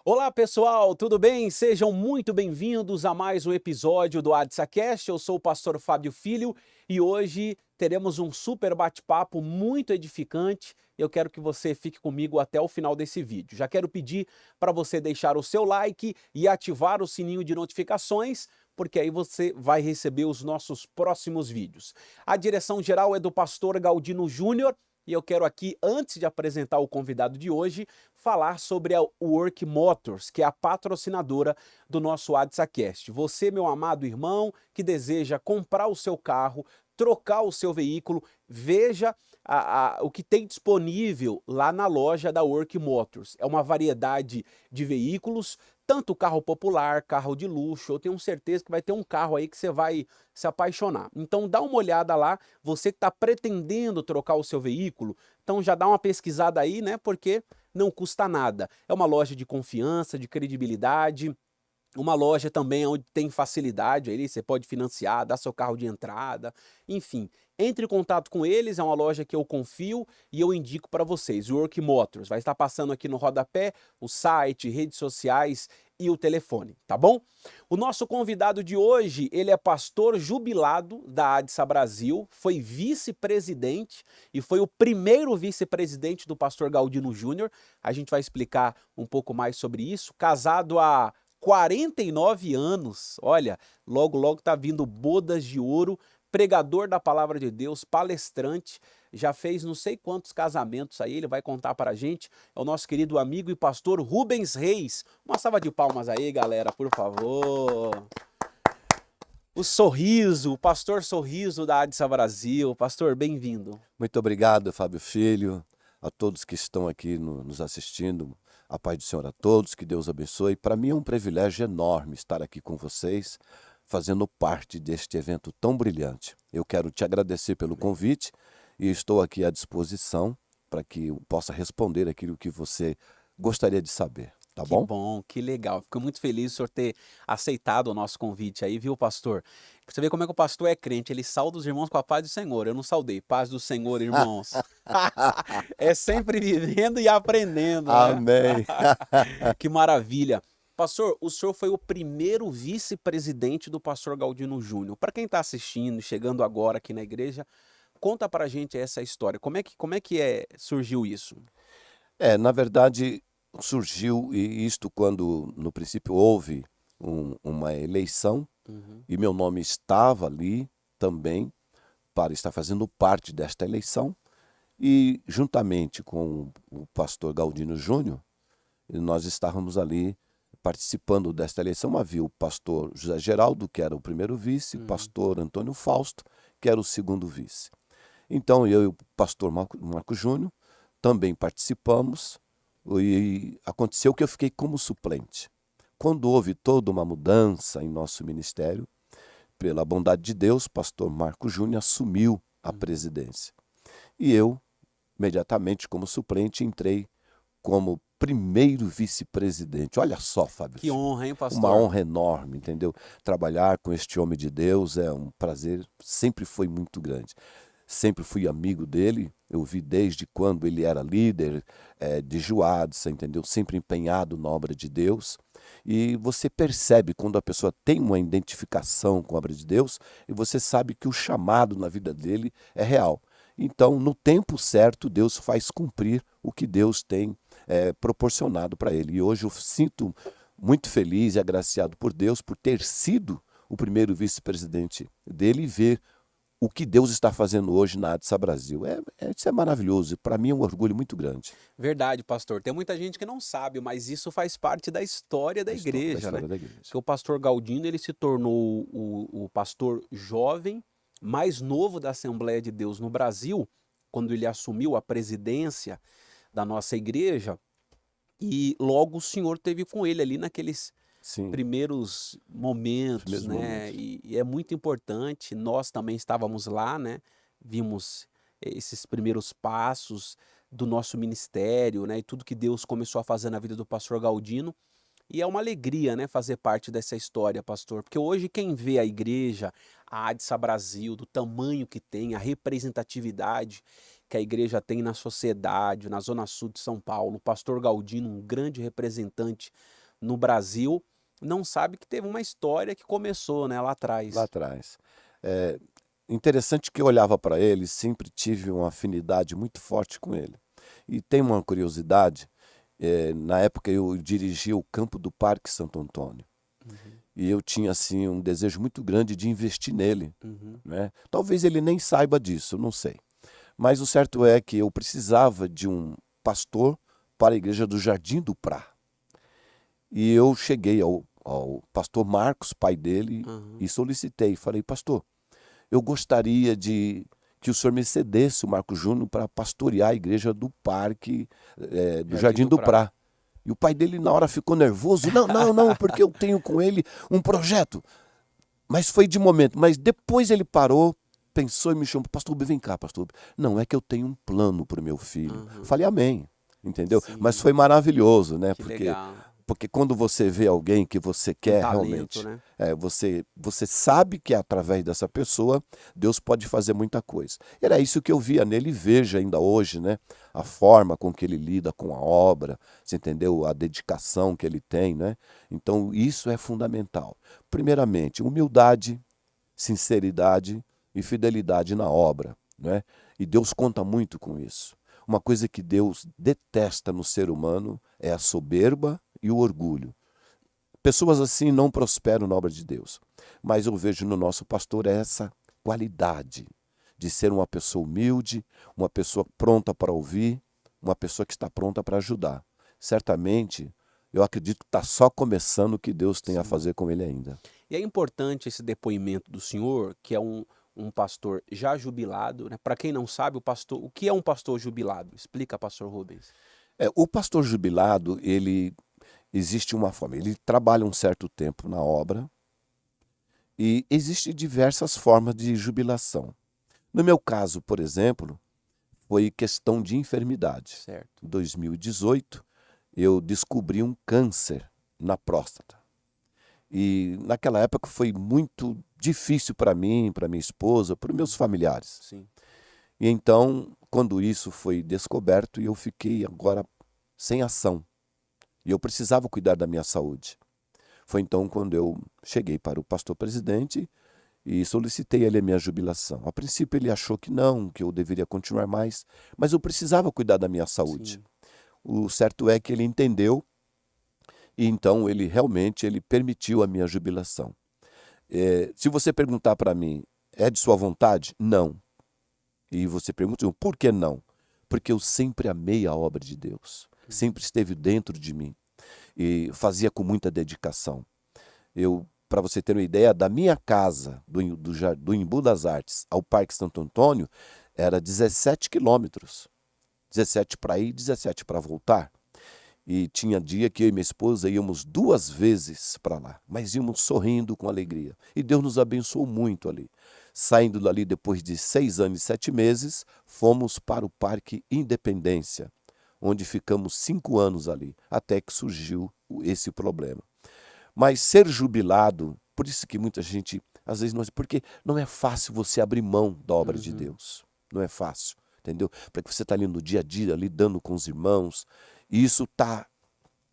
Olá pessoal, tudo bem? Sejam muito bem-vindos a mais um episódio do AdsaCast. Eu sou o pastor Fábio Filho e hoje teremos um super bate-papo muito edificante. Eu quero que você fique comigo até o final desse vídeo. Já quero pedir para você deixar o seu like e ativar o sininho de notificações, porque aí você vai receber os nossos próximos vídeos. A direção geral é do pastor Galdino Júnior. E eu quero aqui, antes de apresentar o convidado de hoje, falar sobre a Work Motors, que é a patrocinadora do nosso AdsaCast. Você, meu amado irmão, que deseja comprar o seu carro, trocar o seu veículo, veja o que tem disponível lá na loja da Work Motors. É uma variedade de veículos, tanto carro popular, carro de luxo. Eu tenho certeza que vai ter um carro aí que você vai se apaixonar. Então dá uma olhada lá, você que está pretendendo trocar o seu veículo, então já dá uma pesquisada aí, né, porque não custa nada. É uma loja de confiança, de credibilidade, uma loja também onde tem facilidade, aí você pode financiar, dar seu carro de entrada, enfim. Entre em contato com eles, é uma loja que eu confio e eu indico para vocês, o Work Motors. Vai estar passando aqui no rodapé o site, redes sociais e o telefone, tá bom? O nosso convidado de hoje, ele é pastor jubilado da ADSA Brasil, foi vice-presidente e foi o primeiro vice-presidente do pastor Galdino Júnior. A gente vai explicar um pouco mais sobre isso. Casado há 49 anos, olha, logo logo tá vindo bodas de ouro, pregador da palavra de Deus, palestrante, já fez não sei quantos casamentos aí, ele vai contar para a gente, é o nosso querido amigo e pastor Rubens Reis. Uma salva de palmas aí, galera, por favor. O sorriso, o pastor sorriso da ADSA Brasil. Pastor, bem-vindo. Muito obrigado, Fábio Filho, a todos que estão aqui nos assistindo. A paz do Senhor a todos, que Deus abençoe. Para mim é um privilégio enorme estar aqui com vocês, fazendo parte deste evento tão brilhante. Eu quero te agradecer pelo convite e estou aqui à disposição para que eu possa responder aquilo que você gostaria de saber, tá bom? Que bom, que legal. Fico muito feliz do senhor ter aceitado o nosso convite aí, viu, pastor? Pra você ver como é que o pastor é crente, ele sauda os irmãos com a paz do Senhor. Eu não saudei. Paz do Senhor, irmãos. É sempre vivendo e aprendendo, né? Amém. Que maravilha. Pastor, o senhor foi o primeiro vice-presidente do pastor Galdino Júnior. Para quem está assistindo, chegando agora aqui na igreja, conta pra gente essa história. Como é que surgiu isso? Na verdade, surgiu isto quando, no princípio, houve uma eleição Uhum. e meu nome estava ali também para estar fazendo parte desta eleição. E, juntamente com o pastor Galdino Júnior, nós estávamos ali participando desta eleição. Havia o pastor José Geraldo, que era o primeiro vice, o pastor Antônio Fausto, que era o segundo vice. Então, eu e o pastor Marco Júnior também participamos e aconteceu que eu fiquei como suplente. Quando houve toda uma mudança em nosso ministério, pela bondade de Deus, o pastor Marco Júnior assumiu a presidência. E eu, imediatamente como suplente, entrei como primeiro vice-presidente. Olha só, Fábio. Que honra, hein, pastor? Uma honra enorme, entendeu? Trabalhar com este homem de Deus é um prazer, sempre foi muito grande. Sempre fui amigo dele, eu vi desde quando ele era líder de Juadsa, entendeu? Sempre empenhado na obra de Deus. E você percebe quando a pessoa tem uma identificação com a obra de Deus e você sabe que o chamado na vida dele é real. Então, no tempo certo, Deus faz cumprir o que Deus tem proporcionado para ele. E hoje eu sinto muito feliz e agraciado por Deus por ter sido o primeiro vice-presidente dele e ver o que Deus está fazendo hoje na ADSA Brasil. Isso é maravilhoso, para mim é um orgulho muito grande. Verdade, pastor. Tem muita gente que não sabe, mas isso faz parte da história da igreja, né? Da igreja. Que o pastor Galdino, ele se tornou o pastor jovem, mais novo da Assembleia de Deus no Brasil, quando ele assumiu a presidência da nossa igreja, e logo o senhor teve com ele ali naqueles Sim, primeiros momentos, primeiros né? momentos. E é muito importante, nós também estávamos lá, né? Vimos esses primeiros passos do nosso ministério, né? E tudo que Deus começou a fazer na vida do pastor Galdino. E é uma alegria, né, fazer parte dessa história, pastor, porque hoje quem vê a igreja, a ADSA Brasil, do tamanho que tem, a representatividade, que a igreja tem na sociedade, na Zona Sul de São Paulo, o pastor Galdino, um grande representante no Brasil, não sabe que teve uma história que começou, né, lá lá atrás. atrás. É interessante que eu olhava para ele, sempre tive uma afinidade muito forte com ele. E tem uma curiosidade, na época eu dirigia o campo do Parque Santo Antônio. Uhum, E eu tinha assim um desejo muito grande de investir nele, uhum, né? Talvez ele nem saiba disso, não sei. Mas o certo é que eu precisava de um pastor para a igreja do Jardim do Prá. E eu cheguei ao pastor Marcos, pai dele, uhum. e solicitei. Falei, pastor, eu gostaria de que o senhor me cedesse o Marcos Júnior para pastorear a igreja do Parque, do Jardim Jardim do do Prá. Prá. E o pai dele na hora ficou nervoso. Não, não, não, porque eu tenho com ele um projeto. Mas foi de momento. Mas depois ele parou, pensou e me chamou. Pastor Rubem, vem cá, pastor Rubem. Não, é que eu tenho um plano para o meu filho. Uhum. Falei, amém. Entendeu? Mas Sim, foi maravilhoso, né? que legal. Porque quando você vê alguém que você Com quer talento, realmente, né? você sabe que através dessa pessoa Deus pode fazer muita coisa. Era isso que eu via nele e vejo ainda hoje, né? A forma com que ele lida com a obra, você entendeu? A dedicação que ele tem, né? Então isso é fundamental. Primeiramente, humildade, sinceridade e fidelidade na obra, né? E Deus conta muito com isso. Uma coisa que Deus detesta no ser humano é a soberba e o orgulho. Pessoas assim não prosperam na obra de Deus. Mas eu vejo no nosso pastor essa qualidade de ser uma pessoa humilde, uma pessoa pronta para ouvir, uma pessoa que está pronta para ajudar. Certamente, eu acredito que está só começando o que Deus tem a Sim. fazer com ele ainda. E é importante esse depoimento do senhor, que é um pastor já jubilado, né? Para quem não sabe, o que é um pastor jubilado? Explica, pastor Rubens. O pastor jubilado, ele existe uma forma, ele trabalha um certo tempo na obra e existe diversas formas de jubilação. No meu caso, por exemplo, foi questão de enfermidade. Certo. Em 2018, eu descobri um câncer na próstata. E naquela época foi muito difícil para mim, para minha esposa, para meus familiares. Sim. E então, quando isso foi descoberto, eu fiquei agora sem ação. E eu precisava cuidar da minha saúde. Foi então quando eu cheguei para o pastor presidente e solicitei a ele a minha jubilação. A princípio ele achou que não, que eu deveria continuar mais, mas eu precisava cuidar da minha saúde. Sim. O certo é que ele entendeu e então ele permitiu a minha jubilação. Se você perguntar para mim, é de sua vontade? Não. E você pergunta, por que não? Porque eu sempre amei a obra de Deus, sempre esteve dentro de mim e fazia com muita dedicação. Para você ter uma ideia, da minha casa, do Embu das Artes ao Parque Santo Antônio, era 17 quilômetros. 17 para ir, 17 para voltar. E tinha dia que eu e minha esposa íamos 2 vezes para lá, mas íamos sorrindo com alegria. E Deus nos abençoou muito ali. Saindo dali depois de 6 anos e 7 meses, fomos para o Parque Independência, onde ficamos 5 anos ali, até que surgiu esse problema. Mas ser jubilado, por isso que muita gente, às vezes, não, porque não é fácil você abrir mão da obra de Deus. Não é fácil, entendeu? Porque você está ali no dia a dia, lidando com os irmãos, e isso está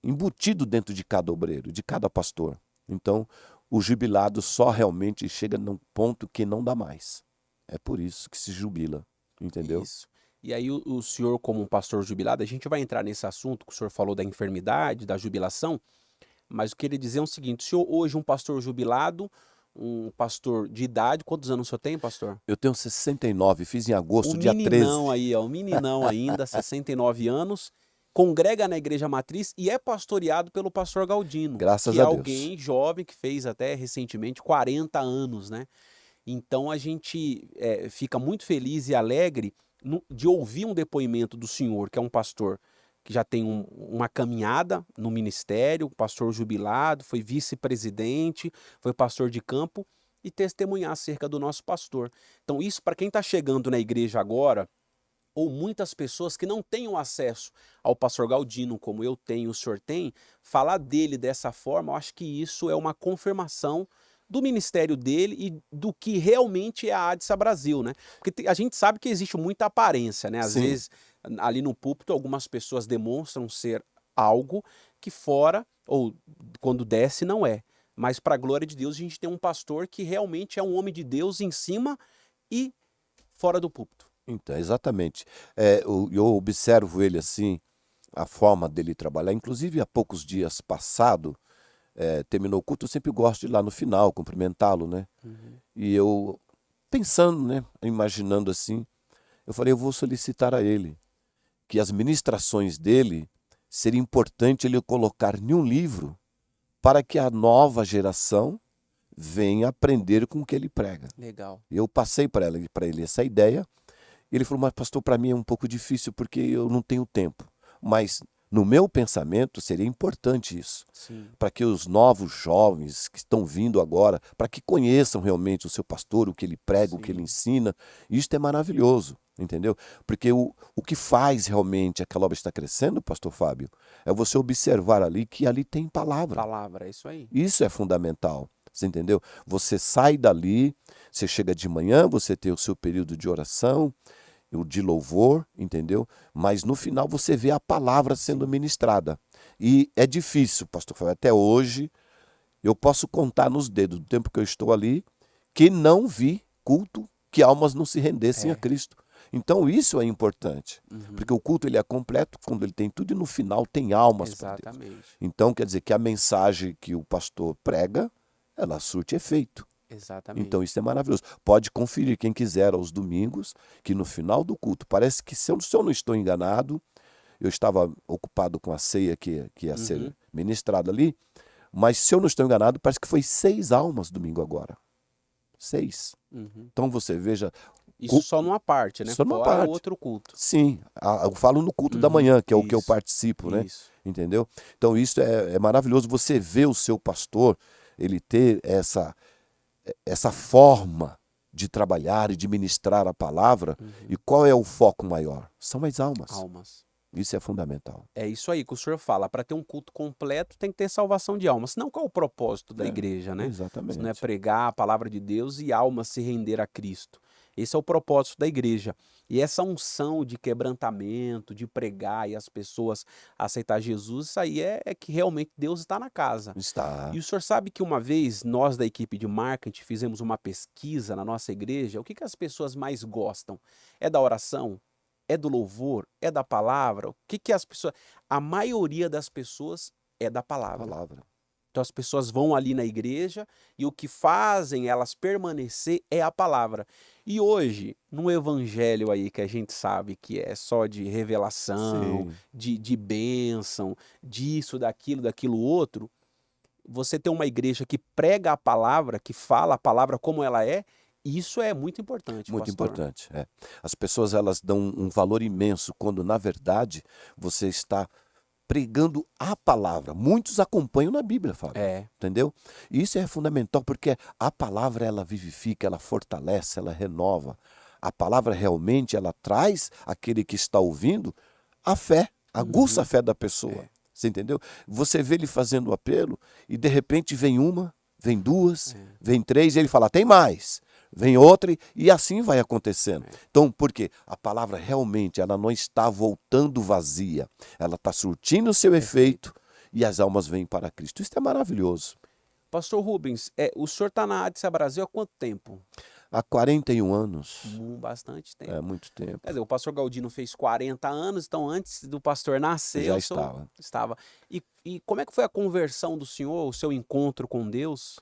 embutido dentro de cada obreiro, de cada pastor. Então, o jubilado só realmente chega num ponto que não dá mais. É por isso que se jubila, entendeu? Isso. E aí o senhor, como um pastor jubilado, a gente vai entrar nesse assunto que o senhor falou da enfermidade, da jubilação, mas eu queria dizer o seguinte: o senhor hoje um pastor jubilado, um pastor de idade, quantos anos o senhor tem, pastor? Eu tenho 69, fiz em O agosto, dia meninão 13. aí, ó, o meninão ainda, 69 anos, congrega na igreja matriz e é pastoreado pelo pastor Galdino, Graças que é a Deus. alguém jovem que fez até recentemente 40 anos, né? Então a gente fica muito feliz e alegre de ouvir um depoimento do senhor, que é um pastor que já tem uma caminhada no ministério, pastor jubilado, foi vice-presidente, foi pastor de campo, e testemunhar acerca do nosso pastor. Então isso, para quem está chegando na igreja agora, ou muitas pessoas que não tenham acesso ao pastor Galdino, como eu tenho, o senhor tem, falar dele dessa forma, eu acho que isso é uma confirmação do ministério dele e do que realmente é a ADSA Brasil, né? Porque a gente sabe que existe muita aparência, né? Às Sim. vezes, ali no púlpito, algumas pessoas demonstram ser algo que fora, ou quando desce, não é. Mas para a glória de Deus, a gente tem um pastor que realmente é um homem de Deus em cima e fora do púlpito. Então, exatamente. Eu observo ele assim, a forma dele trabalhar. Inclusive, há poucos dias passado, terminou o culto, eu sempre gosto de ir lá no final, cumprimentá-lo, né? E eu, pensando, né, imaginando assim, eu falei, eu vou solicitar a ele que as ministrações dele, seria importante ele colocar em um livro para que a nova geração venha aprender com o que ele prega. Legal. Eu passei para ele essa ideia, e ele falou, mas pastor, para mim é um pouco difícil porque eu não tenho tempo. Mas no meu pensamento seria importante isso, para que os novos jovens que estão vindo agora, para que conheçam realmente o seu pastor, o que ele prega, o que ele ensina. Isso é maravilhoso, entendeu? Porque o que faz realmente aquela obra estar crescendo, pastor Fábio, é você observar ali que ali tem palavra. Palavra, é isso aí. Isso é fundamental. Você entendeu? Você sai dali, você chega de manhã, você tem o seu período de oração, o de louvor, entendeu? Mas no final você vê a palavra sendo ministrada. E é difícil, pastor Fábio, até hoje eu posso contar nos dedos do tempo que eu estou ali, que não vi culto que almas não se rendessem a Cristo. Então isso é importante, porque o culto ele é completo quando ele tem tudo e no final tem almas para Deus. Exatamente. Então quer dizer que a mensagem que o pastor prega, ela surte efeito. Exatamente. Então isso é maravilhoso. Pode conferir quem quiser aos domingos, que no final do culto, parece que se eu não estou enganado, eu estava ocupado com a ceia que ia ser ministrada ali, mas se eu não estou enganado, parece que foi 6 almas domingo agora. 6. Então você veja... Isso só numa parte, né? Só numa Fora parte. o outro culto. Sim, eu falo no culto da manhã, que é o que eu participo, né? Isso. Entendeu? Então isso é maravilhoso. Você vê o seu pastor, ele ter essa forma de trabalhar e de ministrar a palavra. E qual é o foco maior? São as almas. Almas. Isso é fundamental. É isso aí que o senhor fala. Para ter um culto completo, tem que ter salvação de almas. Senão, qual é o propósito da igreja, né? Exatamente. Se não é pregar a palavra de Deus e almas se render a Cristo. Esse é o propósito da igreja. E essa unção de quebrantamento, de pregar e as pessoas aceitar Jesus, isso aí é que realmente Deus está na casa. Está. E o senhor sabe que uma vez nós da equipe de marketing fizemos uma pesquisa na nossa igreja, o que as pessoas mais gostam? É da oração? É do louvor? É da palavra? O que as pessoas... A maioria das pessoas é da palavra. Então as pessoas vão ali na igreja e o que fazem elas permanecer é a palavra. E hoje, no evangelho aí que a gente sabe que é só de revelação, de bênção, disso, daquilo outro, você tem uma igreja que prega a palavra, que fala a palavra como ela é, isso é muito importante, Muito pastor. importante. As pessoas elas dão um valor imenso quando, na verdade, você está pregando a palavra. Muitos acompanham na Bíblia, Fábio. Entendeu? E isso é fundamental porque a palavra ela vivifica, ela fortalece, ela renova. A palavra realmente ela traz aquele que está ouvindo a fé, aguça a fé da pessoa. Você entendeu? Você vê ele fazendo o apelo e de repente vem uma, vem duas, vem 3 e ele fala, tem mais. Vem outra e assim vai acontecendo. Então, por quê? A palavra realmente ela não está voltando vazia. Ela está surtindo o seu efeito e as almas vêm para Cristo. Isso é maravilhoso. Pastor Rubens, o senhor está na ADSA Brasil há quanto tempo? Há 41 anos. Bastante tempo. É muito tempo. Quer dizer, o pastor Galdino fez 40 anos, então antes do pastor nascer... Já o senhor estava. E como é que foi a conversão do senhor, o seu encontro com Deus?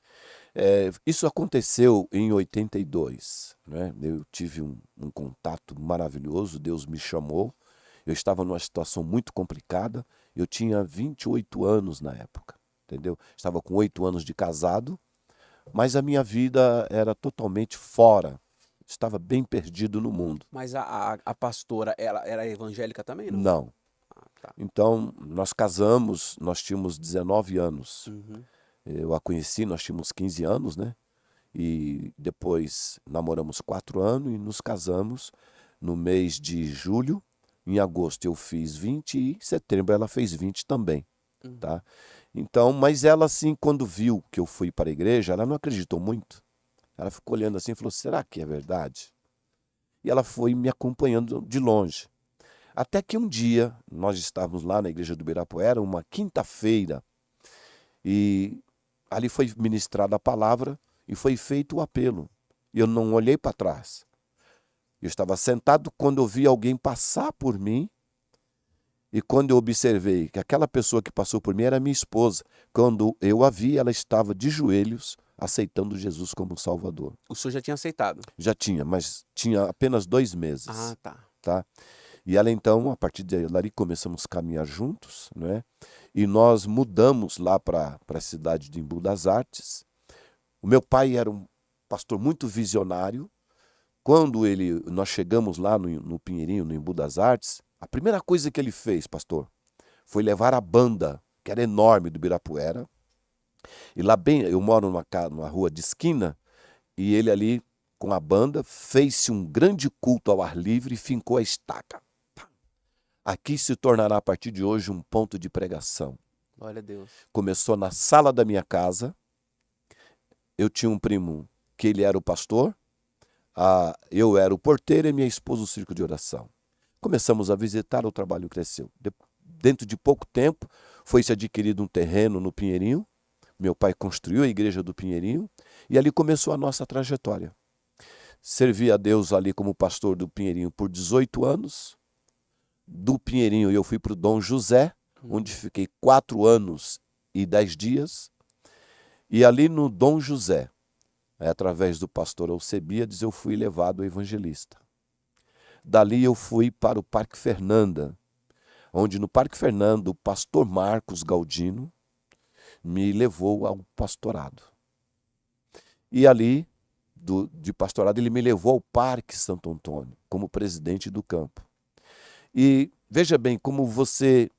Isso aconteceu em 82, né? Eu tive um contato maravilhoso, Deus me chamou, eu estava numa situação muito complicada, eu tinha 28 anos na época, entendeu? Estava com 8 anos de casado, mas a minha vida era totalmente fora, estava bem perdido no mundo. Mas a pastora, ela era evangélica também, não? Não. Tá. Então, nós casamos, nós tínhamos 19 anos. Eu a conheci, nós tínhamos 15 anos, né? E depois namoramos 4 anos e nos casamos no mês de julho. Em agosto eu fiz 20 e em setembro ela fez 20 também. tá? Então, mas ela assim, quando viu que eu fui para a igreja, ela não acreditou muito. Ela ficou olhando assim e falou, será que é verdade? E ela foi me acompanhando de longe. Até que um dia, nós estávamos lá na igreja do Ibirapuera, uma quinta-feira, e ali foi ministrada a palavra e foi feito o apelo. E eu não olhei para trás. Eu estava sentado quando eu vi alguém passar por mim, e quando eu observei que aquela pessoa que passou por mim era minha esposa, quando eu a vi, ela estava de joelhos, aceitando Jesus como Salvador. O senhor já tinha aceitado? Já tinha, mas tinha apenas 2 meses. Ah, tá. Tá? E ela então, a partir dali, começamos a caminhar juntos, né? E nós mudamos lá para a cidade de Embu das Artes. O meu pai era um pastor muito visionário. Quando nós chegamos lá no Pinheirinho, no Embu das Artes, a primeira coisa que ele fez, pastor, foi levar a banda, que era enorme, do Ibirapuera. E lá bem, eu moro numa rua de esquina, e ele ali, com a banda, fez-se um grande culto ao ar livre e fincou a estaca. Aqui se tornará a partir de hoje um ponto de pregação. Glória a Deus. Começou na sala da minha casa. Eu tinha um primo que ele era o pastor, eu era o porteiro e minha esposa o círculo de oração. Começamos a visitar, o trabalho cresceu. Dentro de pouco tempo, foi-se adquirido um terreno no Pinheirinho. Meu pai construiu a igreja do Pinheirinho e ali começou a nossa trajetória. Servi a Deus ali como pastor do Pinheirinho por 18 anos. Do Pinheirinho eu fui para o Dom José, onde fiquei 4 anos e 10 dias. E ali no Dom José, através do pastor Alcebiades, eu fui levado a evangelista. Dali eu fui para o Parque Fernanda, onde no Parque Fernanda o pastor Marcos Galdino me levou ao pastorado. E ali, de pastorado, ele me levou ao Parque Santo Antônio, como presidente do campo. E veja bem, como você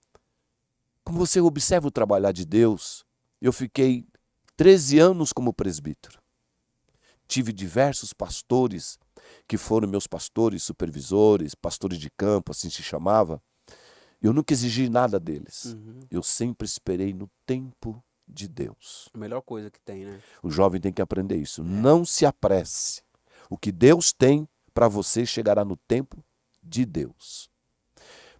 observa o trabalhar de Deus, eu fiquei 13 anos como presbítero. Tive diversos pastores que foram meus pastores, supervisores, pastores de campo, assim se chamava. Eu nunca exigi nada deles. Eu sempre esperei no tempo de Deus. A melhor coisa que tem, né? O jovem tem que aprender isso. Não se apresse. O que Deus tem para você chegará no tempo de Deus.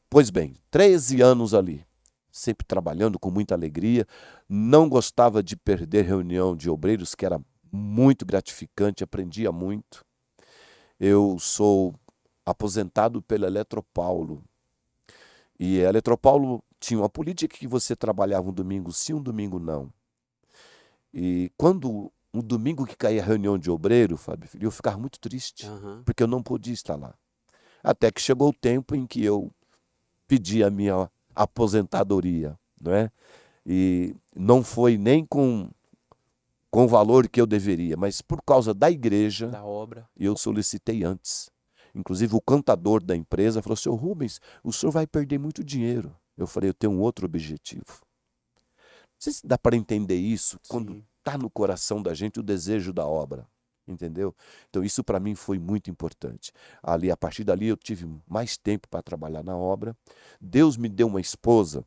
Pois bem, 13 anos ali, sempre trabalhando com muita alegria. Não gostava de perder reunião de obreiros, que era muito gratificante, aprendia muito. Eu sou aposentado pela Eletropaulo. E a Eletropaulo tinha uma política que você trabalhava um domingo sim, um domingo não. E quando um domingo que caía a reunião de obreiro, Fábio Filho, eu ficava muito triste, porque eu não podia estar lá. Até que chegou o tempo em que eu pedi a minha aposentadoria, não é? E não foi nem com o valor que eu deveria, mas por causa da igreja, Da obra. eu solicitei antes. Inclusive o contador da empresa falou, seu Rubens, o senhor vai perder muito dinheiro. Eu falei, eu tenho um outro objetivo. Não sei se dá para entender isso, quando está no coração da gente o desejo da obra. Entendeu? Então isso para mim foi muito importante. Ali, a partir dali eu tive mais tempo para trabalhar na obra. Deus me deu uma esposa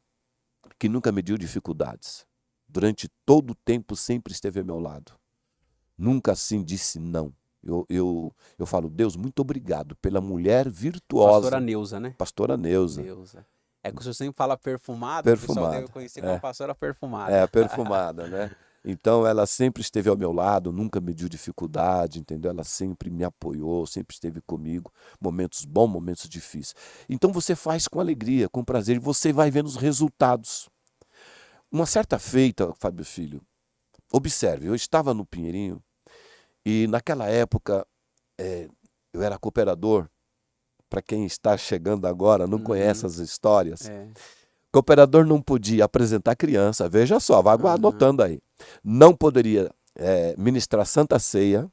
que nunca me deu dificuldades. Durante todo o tempo sempre esteve ao meu lado. Nunca assim disse não. Eu falo, Deus, muito obrigado pela mulher virtuosa. Pastora Neuza, né? Pastora Neuza. É que o senhor sempre fala perfumada, Perfumada. o pessoal deve conhecer como pastora perfumada. É, perfumada, né? Então ela sempre esteve ao meu lado, nunca me deu dificuldade, entendeu? Ela sempre me apoiou, sempre esteve comigo, momentos bons, momentos difíceis. Então você faz com alegria, com prazer, e você vai vendo os resultados. Uma certa feita, Fábio Filho, observe, eu estava no Pinheirinho e naquela época eu era cooperador. Para quem está chegando agora, não conhece as histórias. Cooperador não podia apresentar criança, veja só, vai anotando aí. Não poderia ministrar Santa Ceia,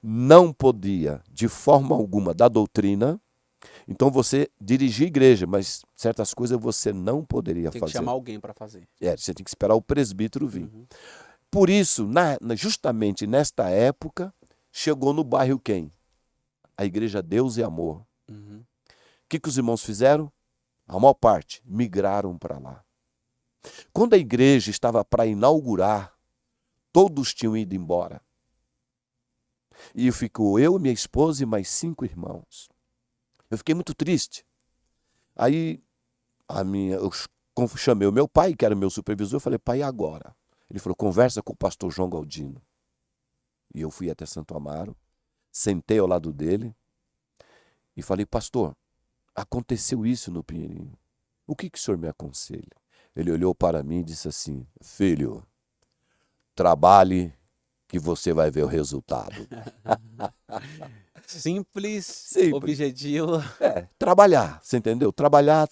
não podia de forma alguma dar doutrina. Então você dirigia a igreja, mas certas coisas você não poderia fazer. Tem que chamar alguém para fazer. Você tem que esperar o presbítero vir. Por isso, justamente nesta época, chegou no bairro quem? A igreja Deus e Amor. O que os irmãos fizeram? A maior parte migraram para lá. Quando a igreja estava para inaugurar, todos tinham ido embora. E ficou eu, minha esposa e mais 5 irmãos. Eu fiquei muito triste. Aí eu chamei o meu pai, que era meu supervisor, eu falei, pai, e agora? Ele falou, conversa com o pastor João Galdino. E eu fui até Santo Amaro, sentei ao lado dele e falei, pastor, aconteceu isso no Pinheirinho. O que o senhor me aconselha? Ele olhou para mim e disse assim, filho, trabalhe que você vai ver o resultado. Simples, Simples. objetivo. Trabalhar, você entendeu? Trabalhar.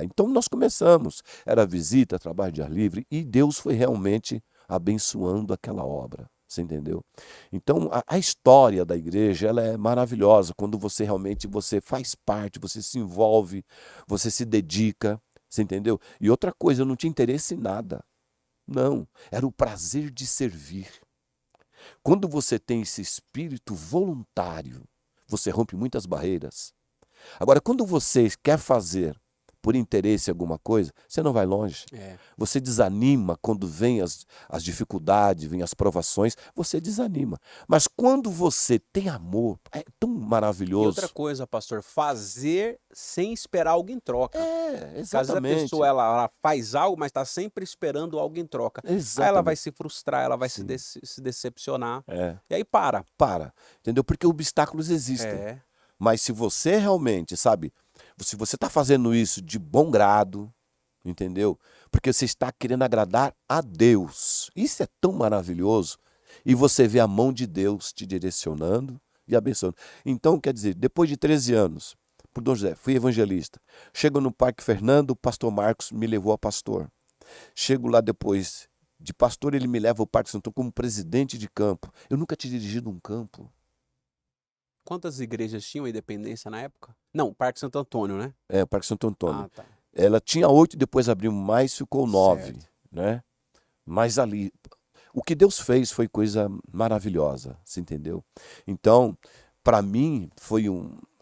Então nós começamos, era visita, trabalho de ar livre, e Deus foi realmente abençoando aquela obra, você entendeu? Então a história da igreja, ela é maravilhosa, quando você realmente faz parte, você se envolve, você se dedica, você entendeu? E outra coisa, eu não tinha interesse em nada, não, era o prazer de servir. Quando você tem esse espírito voluntário, você rompe muitas barreiras. Agora, quando você quer fazer por interesse alguma coisa, você não vai longe. Você desanima quando vem as dificuldades, vem as provações, você desanima. Mas quando você tem amor, é tão maravilhoso. E outra coisa, pastor, fazer sem esperar algo em troca. Exatamente. Às vezes a pessoa ela faz algo, mas está sempre esperando algo em troca. Exatamente. Aí ela vai se frustrar, ela vai se decepcionar. E aí para. Entendeu? Porque obstáculos existem. Mas se você realmente, sabe, se você está fazendo isso de bom grado, entendeu? Porque você está querendo agradar a Deus. Isso é tão maravilhoso. E você vê a mão de Deus te direcionando e abençoando. Então, quer dizer, depois de 13 anos, por Dom José, fui evangelista. Chego no Parque Fernando, o pastor Marcos me levou a pastor. Chego lá depois de pastor, ele me leva ao Parque Santo Antônio como presidente de campo. Eu nunca tinha dirigido um campo. Quantas igrejas tinham Independência na época? Não, Parque Santo Antônio, né? O Parque Santo Antônio. Tá. Ela tinha 8, depois abriu mais, ficou 9, né? Mas ali, o que Deus fez foi coisa maravilhosa, você entendeu? Então, para mim, foi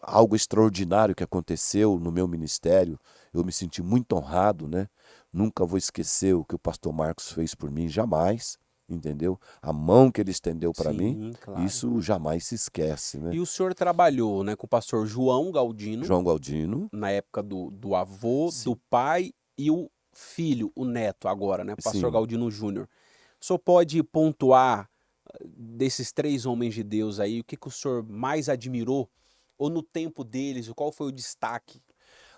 algo extraordinário que aconteceu no meu ministério. Eu me senti muito honrado, né? Nunca vou esquecer o que o pastor Marcos fez por mim, jamais. Entendeu? A mão que ele estendeu para mim, claro. Isso jamais se esquece, né? E o senhor trabalhou, né, com o pastor João Galdino. João Galdino. Na época do avô, do pai e o filho, o neto agora, né? Pastor Galdino Júnior. O senhor pode pontuar desses 3 homens de Deus aí, o que o senhor mais admirou? Ou no tempo deles, qual foi o destaque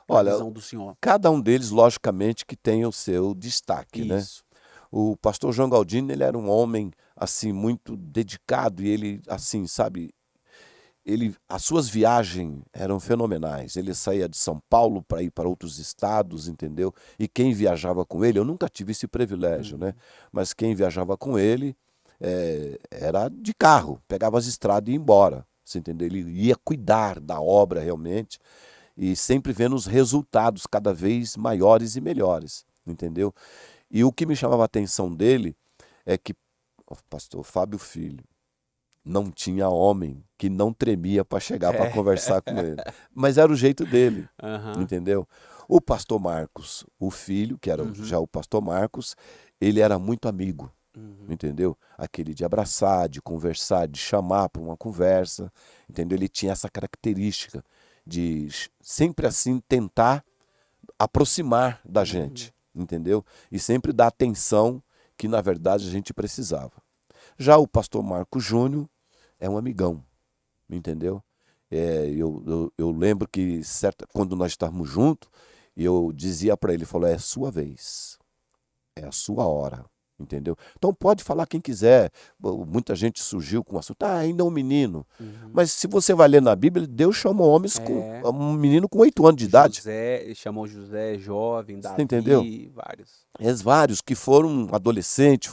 na visão do senhor? Cada um deles, logicamente, que tem o seu destaque, né? O pastor João Galdino, ele era um homem, assim, muito dedicado e ele, assim, sabe, as suas viagens eram fenomenais. Ele saía de São Paulo para ir para outros estados, entendeu? E quem viajava com ele, eu nunca tive esse privilégio, né? Mas quem viajava com ele era de carro, pegava as estradas e ia embora, você entendeu? Ele ia cuidar da obra realmente e sempre vendo os resultados cada vez maiores e melhores, entendeu? E o que me chamava a atenção dele é que o pastor Fábio Filho não tinha homem que não tremia para chegar para conversar com ele. Mas era o jeito dele, entendeu? O pastor Marcos, o filho, que era já o pastor Marcos, ele era muito amigo, entendeu? Aquele de abraçar, de conversar, de chamar para uma conversa, entendeu? Ele tinha essa característica de sempre assim tentar aproximar da gente. Entendeu? E sempre dar atenção que, na verdade, a gente precisava. Já o pastor Marcos Júnior é um amigão, entendeu? Eu lembro que, quando nós estávamos juntos, eu dizia para ele, falou, é a sua vez, é a sua hora, entendeu? Então pode falar quem quiser. Muita gente surgiu com o assunto, ainda é um menino. Mas se você vai ler na Bíblia, Deus chamou homens com um menino com 8 anos de idade. Chamou José jovem, Davi, você entendeu? Vários. Vários que foram adolescentes,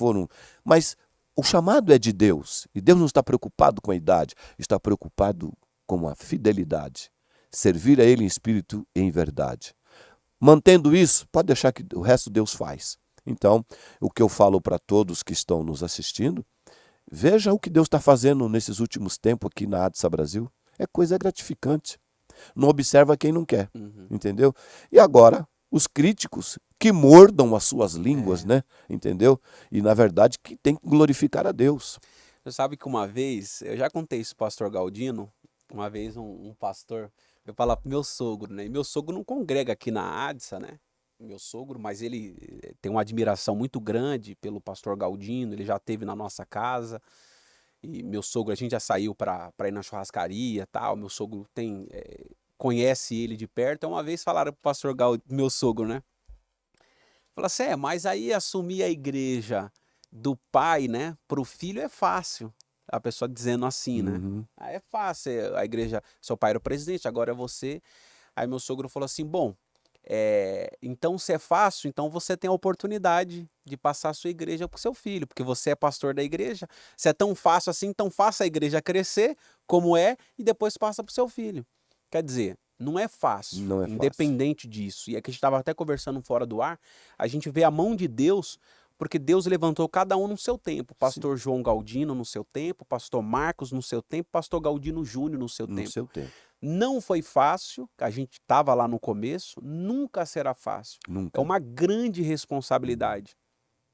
mas o chamado é de Deus. E Deus não está preocupado com a idade, está preocupado com a fidelidade. Servir a Ele em espírito e em verdade. Mantendo isso, pode deixar que o resto Deus faz. Então, o que eu falo para todos que estão nos assistindo, veja o que Deus está fazendo nesses últimos tempos aqui na ADSA Brasil. É coisa gratificante. Não observa quem não quer, entendeu? E agora, os críticos que mordam as suas línguas, É. né? Entendeu? E na verdade que tem que glorificar a Deus. Você sabe que uma vez, eu já contei isso pro pastor Galdino, uma vez um pastor, eu falar pro meu sogro, né? E meu sogro não congrega aqui na ADSA, né? Meu sogro, mas ele tem uma admiração muito grande pelo pastor Galdino, ele já esteve na nossa casa. E meu sogro, a gente já saiu para ir na churrascaria e tal. Meu sogro conhece ele de perto. Então, uma vez falaram pro pastor meu sogro, né? Falaram assim, mas aí assumir a igreja do pai, né, pro filho é fácil. A pessoa dizendo assim, né? Uhum. Aí é fácil, a igreja, seu pai era o presidente, agora é você. Aí meu sogro falou assim, bom, então se é fácil, então você tem a oportunidade de passar a sua igreja pro seu filho, porque você é pastor da igreja. Se é tão fácil assim, então faça a igreja crescer como é e depois passa pro seu filho. Quer dizer, não é fácil, Não é fácil. independente disso. E aqui a gente estava até conversando fora do ar, a gente vê a mão de Deus, porque Deus levantou cada um no seu tempo. Pastor João Galdino no seu tempo, pastor Marcos no seu tempo, pastor Galdino Júnior no seu No tempo. seu tempo. Não foi fácil, a gente estava lá no começo, nunca será fácil. É Nunca. uma grande responsabilidade.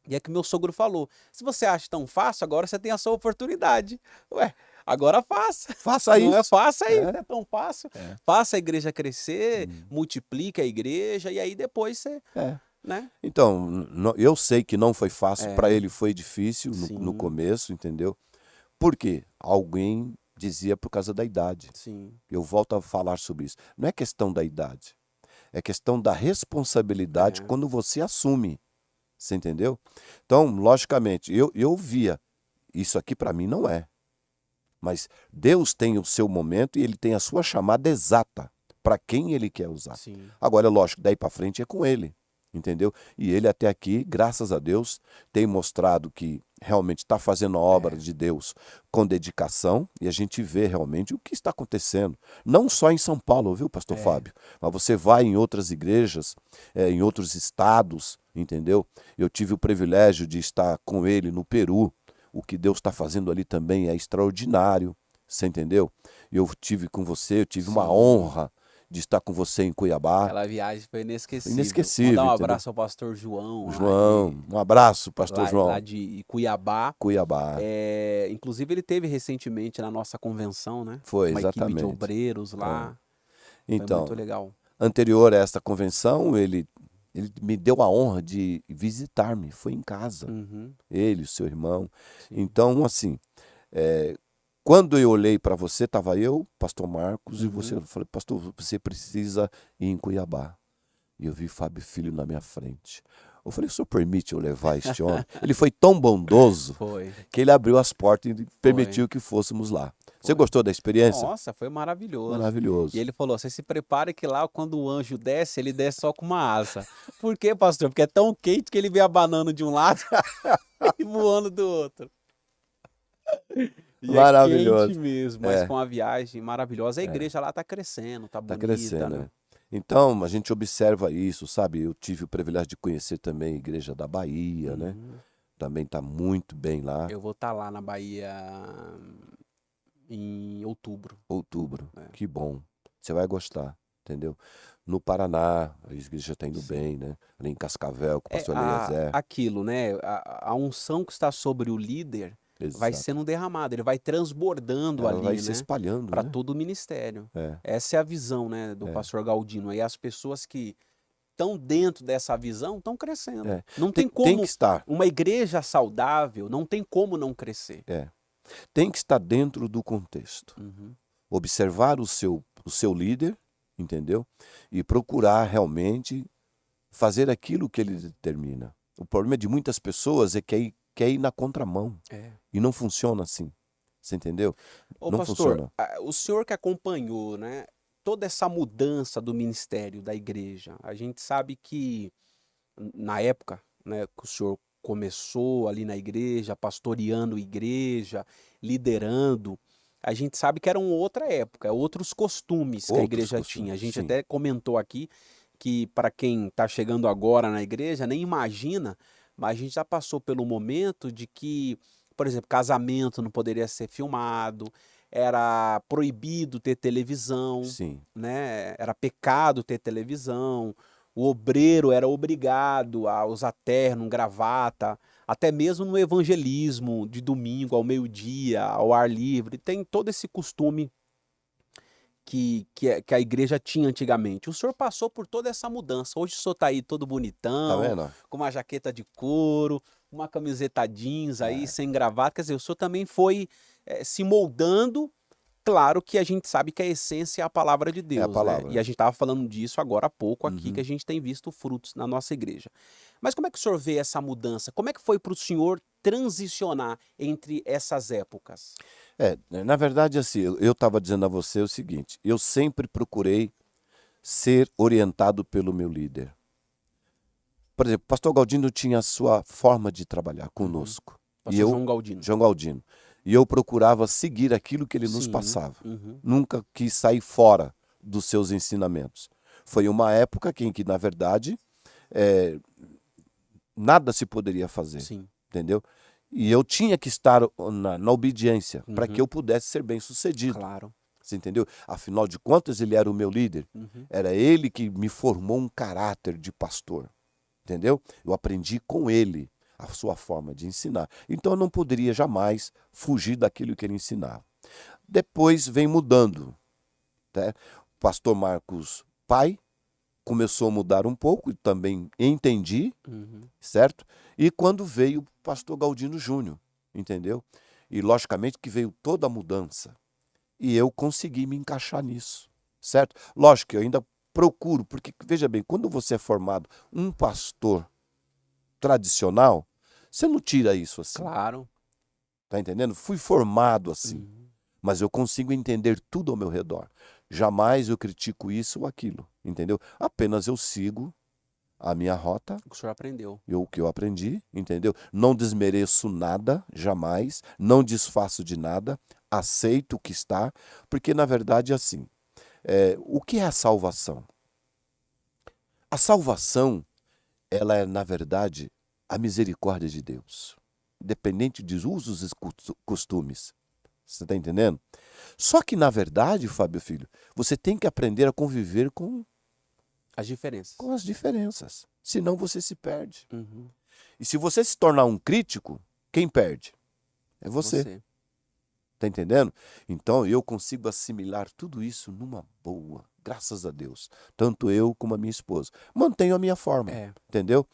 E é que meu sogro falou, se você acha tão fácil, agora você tem a sua oportunidade. Ué, agora faça. Faça Não é isso. fácil aí, É. não é tão fácil. É. Faça a igreja crescer, multiplique a igreja e aí depois você, É. né? Então, eu sei que não foi fácil, É. para ele foi difícil no Sim. começo, entendeu? Por quê? Alguém dizia por causa da idade. Sim. Eu volto a falar sobre isso. Não é questão da idade, é questão da responsabilidade É. quando você assume. Você entendeu? Então, logicamente, eu via, isso aqui para mim não é. Mas Deus tem o seu momento e ele tem a sua chamada exata para quem ele quer usar. Sim. Agora, lógico, daí para frente é com ele, entendeu? E ele até aqui, graças a Deus, tem mostrado que realmente está fazendo a obra de Deus com dedicação e a gente vê realmente o que está acontecendo. Não só em São Paulo, viu, pastor Fábio? Mas você vai em outras igrejas, em outros estados, entendeu? Eu tive o privilégio de estar com ele no Peru. O que Deus está fazendo ali também é extraordinário, você entendeu? Eu tive com você, eu tive uma honra de estar com você em Cuiabá. Aquela viagem foi inesquecível. Inesquecível, Mandar um entendeu? abraço ao pastor João. João, um abraço, pastor João. Lá de Cuiabá. Cuiabá. Inclusive ele teve recentemente na nossa convenção, né? Foi, uma equipe de exatamente. obreiros lá. Foi Então, muito legal. anterior a esta convenção, ele me deu a honra de visitar-me, foi em casa. Uhum. Ele, o seu irmão. Sim. Então, assim, quando eu olhei para você, estava eu, pastor Marcos, e você, eu falei, pastor, você precisa ir em Cuiabá. E eu vi Fábio Filho na minha frente. Eu falei, o senhor permite eu levar este homem? Ele foi tão bondoso que ele abriu as portas e permitiu que fôssemos lá. Você gostou da experiência? Nossa, foi maravilhoso. Maravilhoso. E ele falou, você se prepare que lá quando o anjo desce, ele desce só com uma asa. Por quê, pastor? Porque é tão quente que ele vê abanando de um lado e voando do outro. E maravilhoso. é quente mesmo, mas com uma viagem maravilhosa. A igreja lá tá crescendo, tá bonita. Tá crescendo, né? Então, a gente observa isso, sabe? Eu tive o privilégio de conhecer também a igreja da Bahia, né? Também tá muito bem lá. Eu vou estar lá na Bahia em outubro. Outubro, que bom. Você vai gostar, entendeu? No Paraná, a igreja está indo bem, né? Ali em Cascavel, com o pastor Eliezer. Aquilo, né? A unção que está sobre o líder vai sendo derramada, ele vai transbordando ali, vai se né? espalhando, Para né? todo o ministério. É. Essa é a visão, né, do pastor Galdino. Aí as pessoas que estão dentro dessa visão estão crescendo. Não tem como Tem que estar. uma igreja saudável, não tem como não crescer. Tem que estar dentro do contexto. Observar o seu líder, entendeu? E procurar realmente fazer aquilo que ele determina. O problema de muitas pessoas é que quer ir na contramão. E não funciona assim. Você entendeu? Ô, não pastor, funciona. o senhor que acompanhou, né, toda essa mudança do ministério da igreja, a gente sabe que na época, né, que o senhor começou ali na igreja, pastoreando igreja, liderando, a gente sabe que era uma outra época, outros costumes que a igreja tinha. A gente até comentou aqui que para quem está chegando agora na igreja, nem imagina, mas a gente já passou pelo momento de que, por exemplo, casamento não poderia ser filmado, era proibido ter televisão, Sim. né? Era pecado ter televisão. o obreiro era obrigado a usar terno, gravata, até mesmo no evangelismo de domingo ao meio-dia, ao ar livre, tem todo esse costume que a igreja tinha antigamente. O senhor passou por toda essa mudança. Hoje o senhor está aí todo Tá bonitão, vendo? com uma jaqueta de couro, uma camiseta jeans aí, É, sem gravata. Quer dizer, o senhor também foi se moldando. Claro que a gente sabe que a essência é a palavra de é a Deus, né? E palavra. a gente estava falando disso agora há pouco aqui, que a Uhum. gente tem visto frutos na nossa igreja. Mas como é que o senhor vê essa mudança? Como é que foi para o senhor transicionar entre essas épocas? Na verdade, assim, eu estava dizendo a você o seguinte: eu sempre procurei ser orientado pelo meu líder. Por exemplo, o pastor Galdino tinha a sua forma de trabalhar Uhum. conosco. E Pastor eu, João Galdino. João Galdino, e eu procurava seguir aquilo que ele nos Sim. passava. Uhum. Nunca quis sair fora dos seus ensinamentos. Foi uma época em que, na verdade, eh, nada se poderia fazer, Sim. entendeu? E eu tinha que estar na obediência para que Uhum. eu pudesse ser bem sucedido. Claro. Você entendeu? Afinal de contas, ele era o meu líder. Uhum. Era ele que me formou um caráter de pastor. Entendeu? Eu aprendi com ele a sua forma de ensinar. Então eu não poderia jamais fugir daquilo que ele ensinava. Depois vem mudando. Né? O pastor Marcos, pai, começou a mudar um pouco e também entendi, Uhum. certo? E quando veio o pastor Galdino Júnior, entendeu? E logicamente que veio toda a mudança. E eu consegui me encaixar nisso, certo? Lógico que eu ainda procuro, porque veja bem, quando você é formado um pastor tradicional, você não tira isso assim, Claro. tá entendendo? Fui formado assim, Uhum. mas eu consigo entender tudo ao meu redor. Jamais eu critico isso ou aquilo, entendeu? Apenas eu sigo a minha rota, O que o senhor aprendeu. o que eu aprendi, entendeu? Não desmereço nada, jamais, não desfaço de nada, aceito o que está, porque na verdade é assim, o que é a salvação? A salvação, ela é, na verdade, a misericórdia de Deus, independente dos usos e costumes. Você está entendendo? Só que, na verdade, Fábio Filho, você tem que aprender a conviver As diferenças. com as diferenças. Senão você se perde. Uhum. E se você se tornar um crítico, quem perde? É você. Tá entendendo? Então eu consigo assimilar tudo isso numa boa, graças a Deus. Tanto eu como a minha esposa. Mantenho a minha forma, É. entendeu?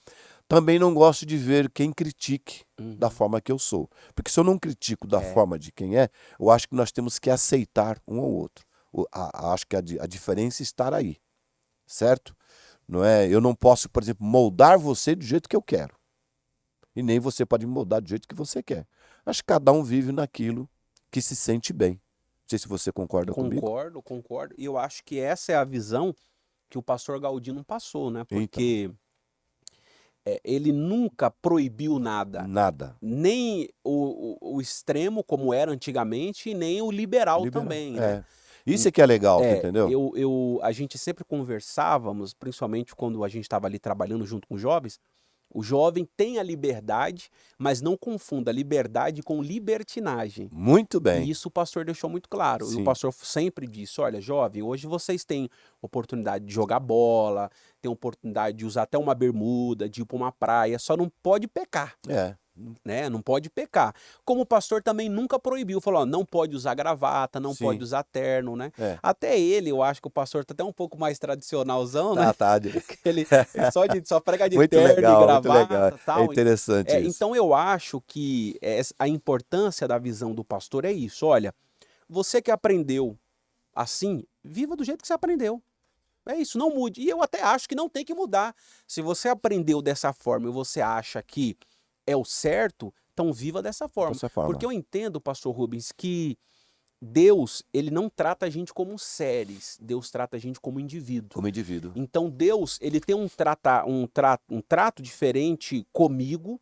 Também não gosto de ver quem critique Uhum. da forma que eu sou. Porque se eu não critico da É. forma de quem é, eu acho que nós temos que aceitar um ao outro. Acho que a diferença está aí, certo? Não é? Eu não posso, por exemplo, moldar você do jeito que eu quero. E nem você pode me moldar do jeito que você quer. Acho que cada um vive naquilo que se sente bem. Não sei se você concorda comigo. Concordo. E eu acho que essa é a visão que o pastor Galdino passou, né? Então, Porque ele nunca proibiu nada. nada. Nem o extremo, como era antigamente, e nem o liberal também, né? Isso é que é legal, tá entendeu? A gente sempre conversávamos, principalmente quando a gente estava ali trabalhando junto com jovens. O jovem tem a liberdade, mas não confunda liberdade com libertinagem. Muito E bem. isso o pastor deixou muito claro. E o Sim. pastor sempre disse: olha, jovem, hoje vocês têm oportunidade de jogar bola, têm oportunidade de usar até uma bermuda, de ir para uma praia, só não pode pecar. Né? Não pode pecar. Como o pastor também nunca proibiu, falou, ó, não pode usar gravata, não Sim. pode usar terno, né? É. Até ele, eu acho que o pastor tá até um pouco mais tradicionalzão, né? Tá. Ele só prega de Muito terno legal, e muito legal. gravata, tal. É interessante isso. Então eu acho que a importância da visão do pastor é isso. Olha, você que aprendeu assim, viva do jeito que você aprendeu. É isso, não mude. E eu até acho que não tem que mudar. Se você aprendeu dessa forma e você acha que é o certo, então viva dessa forma. Porque eu entendo, pastor Rubens, que Deus, ele não trata a gente como seres, Deus trata a gente como indivíduo. Como indivíduo. Então Deus, ele tem um trato diferente comigo,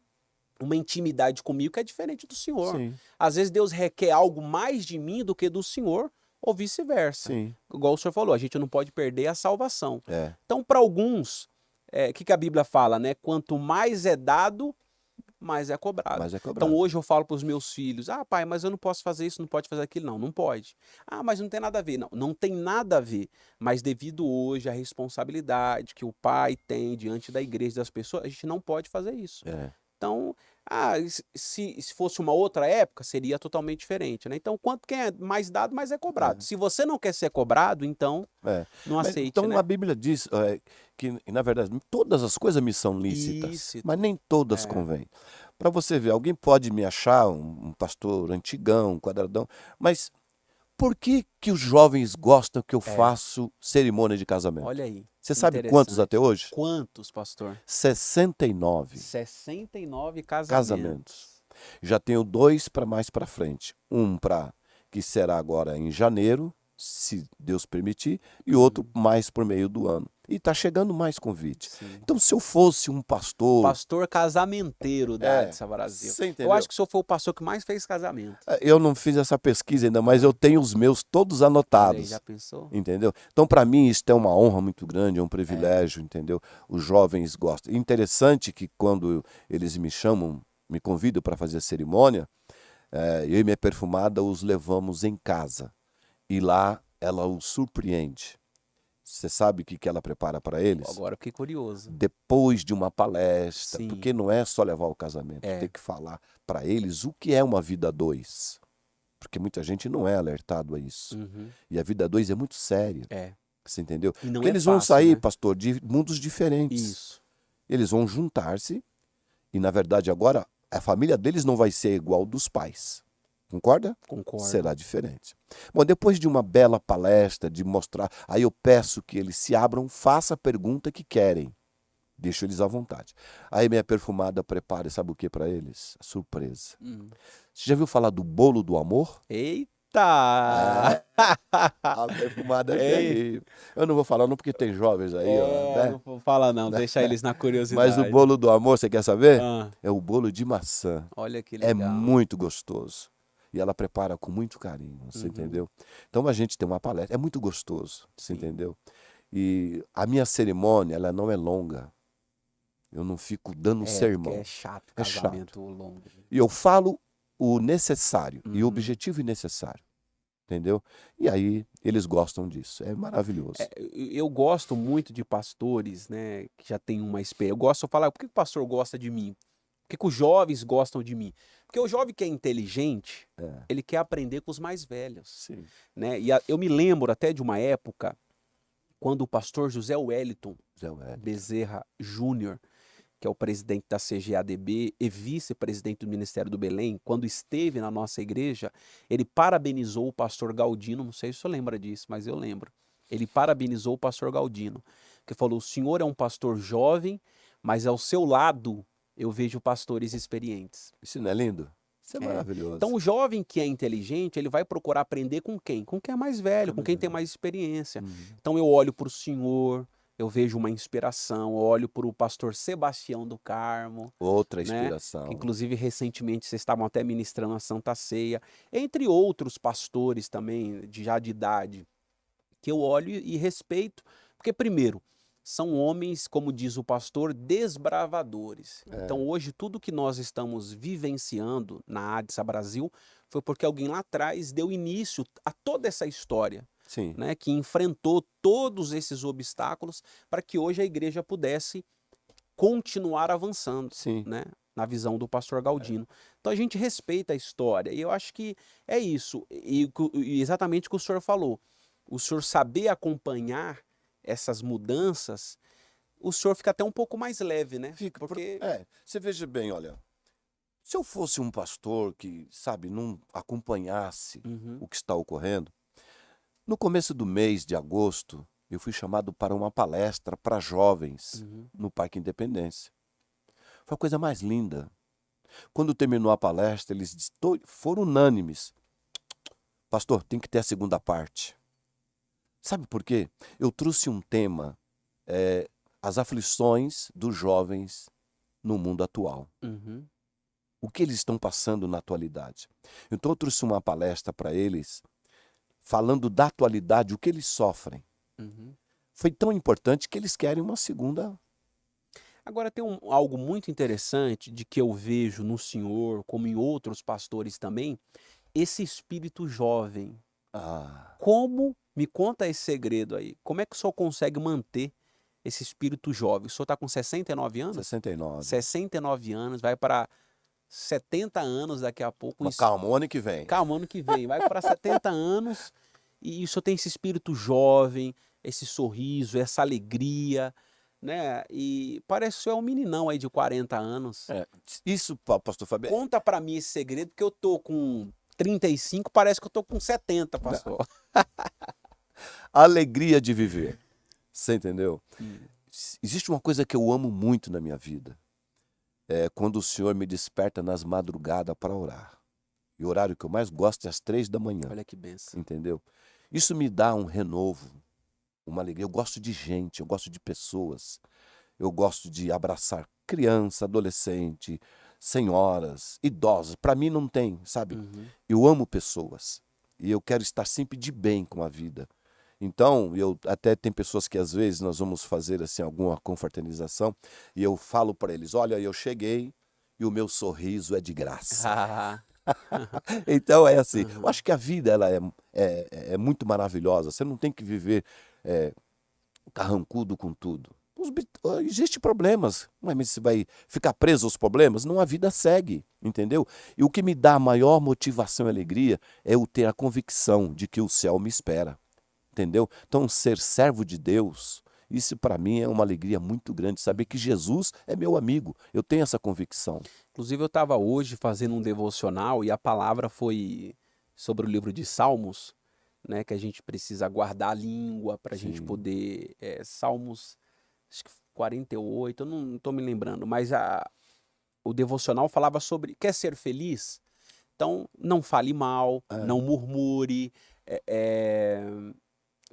uma intimidade comigo que é diferente do Senhor. Sim. Às vezes Deus requer algo mais de mim do que do Senhor, ou vice-versa. Sim. Igual o senhor falou, a gente não pode perder a salvação. É. Então, para alguns, o que a Bíblia fala, né? Quanto mais é dado, mais é cobrado. Mas é Então cobrado. hoje eu falo para os meus filhos, ah pai, mas eu não posso fazer isso, não pode fazer aquilo. Não, não pode. Ah, mas não tem nada a ver. Não, não tem nada a ver. Mas devido hoje à responsabilidade que o pai tem diante da igreja das pessoas, a gente não pode fazer isso. É. Então, se fosse uma outra época, seria totalmente diferente, né? Então, quanto quem é mais dado, mais é cobrado. Se você não quer ser cobrado, então não Mas, aceite, então né? a Bíblia diz que, na verdade, todas as coisas me são lícitas, Lícito. mas nem todas É. convêm. Para você ver, alguém pode me achar um pastor antigão, quadradão, mas por que que os jovens gostam que eu faço cerimônia de casamento? Olha aí. Você sabe quantos interessante. até hoje? Quantos, pastor? 69 69 casamentos. casamentos. Já tenho 2 para mais para frente. Um para que será agora em janeiro, se Deus permitir, e outro mais por meio do ano. E está chegando mais convite. Sim. Então, se eu fosse um pastor... Pastor casamenteiro da Adsa Brasil. Você Eu entendeu? acho que o senhor foi o pastor que mais fez casamento. Eu não fiz essa pesquisa ainda, mas eu tenho os meus todos Olha aí, anotados. já pensou? Entendeu? Então, para mim, isso é uma honra muito grande, é um privilégio, entendeu? Os jovens gostam. Interessante que quando eles me chamam, me convidam para fazer a cerimônia, eu e minha perfumada os levamos em casa. E lá ela os surpreende. Você sabe o que ela prepara para eles? Agora eu fiquei curioso. Depois de uma palestra, Sim. porque não é só levar o casamento, tem que falar para eles o que é uma vida a dois. Porque muita gente não é alertado a isso. E a vida a dois é muito séria. Você entendeu? E não Porque é eles vão fácil, sair, né? pastor, de mundos diferentes. Isso. Eles vão juntar-se e, na verdade, agora a família deles não vai ser igual dos pais. Concorda? Concordo. Será diferente. Bom, depois de uma bela palestra, de mostrar, aí eu peço que eles se abram, façam a pergunta que querem. Deixo eles à vontade. Aí minha perfumada prepara, sabe o que para eles? Surpresa. Você já viu falar do bolo do amor? Eita! A perfumada é terrível. Eu não vou falar não porque tem jovens aí, ó, né? Não vou falar não, deixa eles na curiosidade. Mas o bolo do amor, você quer saber? Ah, É o bolo de maçã. olha que É legal. muito gostoso. E ela prepara com muito carinho, você entendeu? Então a gente tem uma palestra, é muito gostoso, você entendeu? E a minha cerimônia, ela não é longa. Eu não fico dando sermão. Porque é chato É casamento longo. E eu falo o necessário e o objetivo necessário, entendeu? E aí eles gostam disso, é maravilhoso. Eu gosto muito de pastores, né, que já tem uma experiência. Eu gosto de falar, por que o pastor gosta de mim? Por que os jovens gostam de mim? Porque o jovem que é inteligente, ele quer aprender com os mais velhos. Sim. Né? E eu me lembro até de uma época, quando o pastor José Wellington Bezerra Júnior, que é o presidente da CGADB e vice-presidente do Ministério do Belém, quando esteve na nossa igreja, ele parabenizou o pastor Galdino, não sei se você lembra disso, mas eu lembro. Ele parabenizou o pastor Galdino, que falou, o senhor é um pastor jovem, mas ao seu lado eu vejo pastores experientes. Isso não é lindo? Isso é maravilhoso. Então o jovem que é inteligente, ele vai procurar aprender com quem? Com quem é mais velho, com quem tem mais experiência. Então eu olho para o senhor, eu vejo uma inspiração, eu olho para o pastor Sebastião do Carmo. Outra né? inspiração. Que, inclusive, recentemente, vocês estavam até ministrando a Santa Ceia. Entre outros pastores também, já de idade, que eu olho e respeito. Porque, primeiro, são homens, como diz o pastor, desbravadores. Então, hoje, tudo que nós estamos vivenciando na Adsa Brasil foi porque alguém lá atrás deu início a toda essa história. Sim. Né, que enfrentou todos esses obstáculos para que hoje a igreja pudesse continuar avançando, Sim. né, na visão do pastor Galdino. Então a gente respeita a história e eu acho que é isso, e exatamente o que o senhor falou, o senhor saber acompanhar essas mudanças, o senhor fica até um pouco mais leve, né? Fica, porque você veja bem, olha, se eu fosse um pastor que, sabe, não acompanhasse o que está ocorrendo, no começo do mês de agosto, eu fui chamado para uma palestra para jovens no Parque Independência. Foi a coisa mais linda. Quando terminou a palestra, eles foram unânimes. Pastor, tem que ter a segunda parte. Sabe por quê? Eu trouxe um tema, as aflições dos jovens no mundo atual. O que eles estão passando na atualidade. Então eu trouxe uma palestra para eles, falando da atualidade, o que eles sofrem. Foi tão importante que eles querem uma segunda. Agora tem algo muito interessante de que eu vejo no senhor, como em outros pastores também, esse espírito jovem. Ah, Me conta esse segredo aí, como é que o senhor consegue manter esse espírito jovem? O senhor está com 69 anos? 69. 69 anos, vai para 70 anos daqui a pouco, Mas calma, o ano que vem. calma, ano que vem, vai para 70 anos e o senhor tem esse espírito jovem, esse sorriso, essa alegria, né? E parece que o senhor é um meninão aí de 40 anos. É, isso, pastor Fábio, Conta para mim esse segredo, porque eu tô com 35, parece que eu tô com 70, pastor. a alegria de viver. Você entendeu? Hum. Existe uma coisa que eu amo muito na minha vida. É quando o Senhor me desperta nas madrugadas para orar. E o horário que eu mais gosto é às 3 da manhã. Olha que benção. Entendeu? Isso me dá um renovo, uma alegria. Eu gosto de gente, eu gosto de pessoas. Eu gosto de abraçar criança, adolescente, senhoras, idosos. Para mim não tem, sabe? Uhum. Eu amo pessoas e eu quero estar sempre de bem com a vida. Então, eu até tem pessoas que às vezes nós vamos fazer assim alguma confraternização e eu falo para eles: olha, eu cheguei e o meu sorriso é de graça. Ah, Então é assim, eu uhum. acho que a vida ela é muito maravilhosa. Você não tem que viver carrancudo com tudo. Existem problemas, mas você vai ficar preso aos problemas? Não, a vida segue, entendeu? E o que me dá a maior motivação e alegria é eu ter a convicção de que o céu me espera, entendeu? Então, ser servo de Deus, isso para mim é uma alegria muito grande, saber que Jesus é meu amigo, eu tenho essa convicção. Inclusive eu estava hoje fazendo um devocional e a palavra foi sobre o livro de Salmos, né, que a gente precisa guardar a língua para a gente Sim. poder, Salmos, acho que 48, eu não estou me lembrando, mas o devocional falava sobre, quer ser feliz? Então não fale mal, É. não murmure, eh, eh,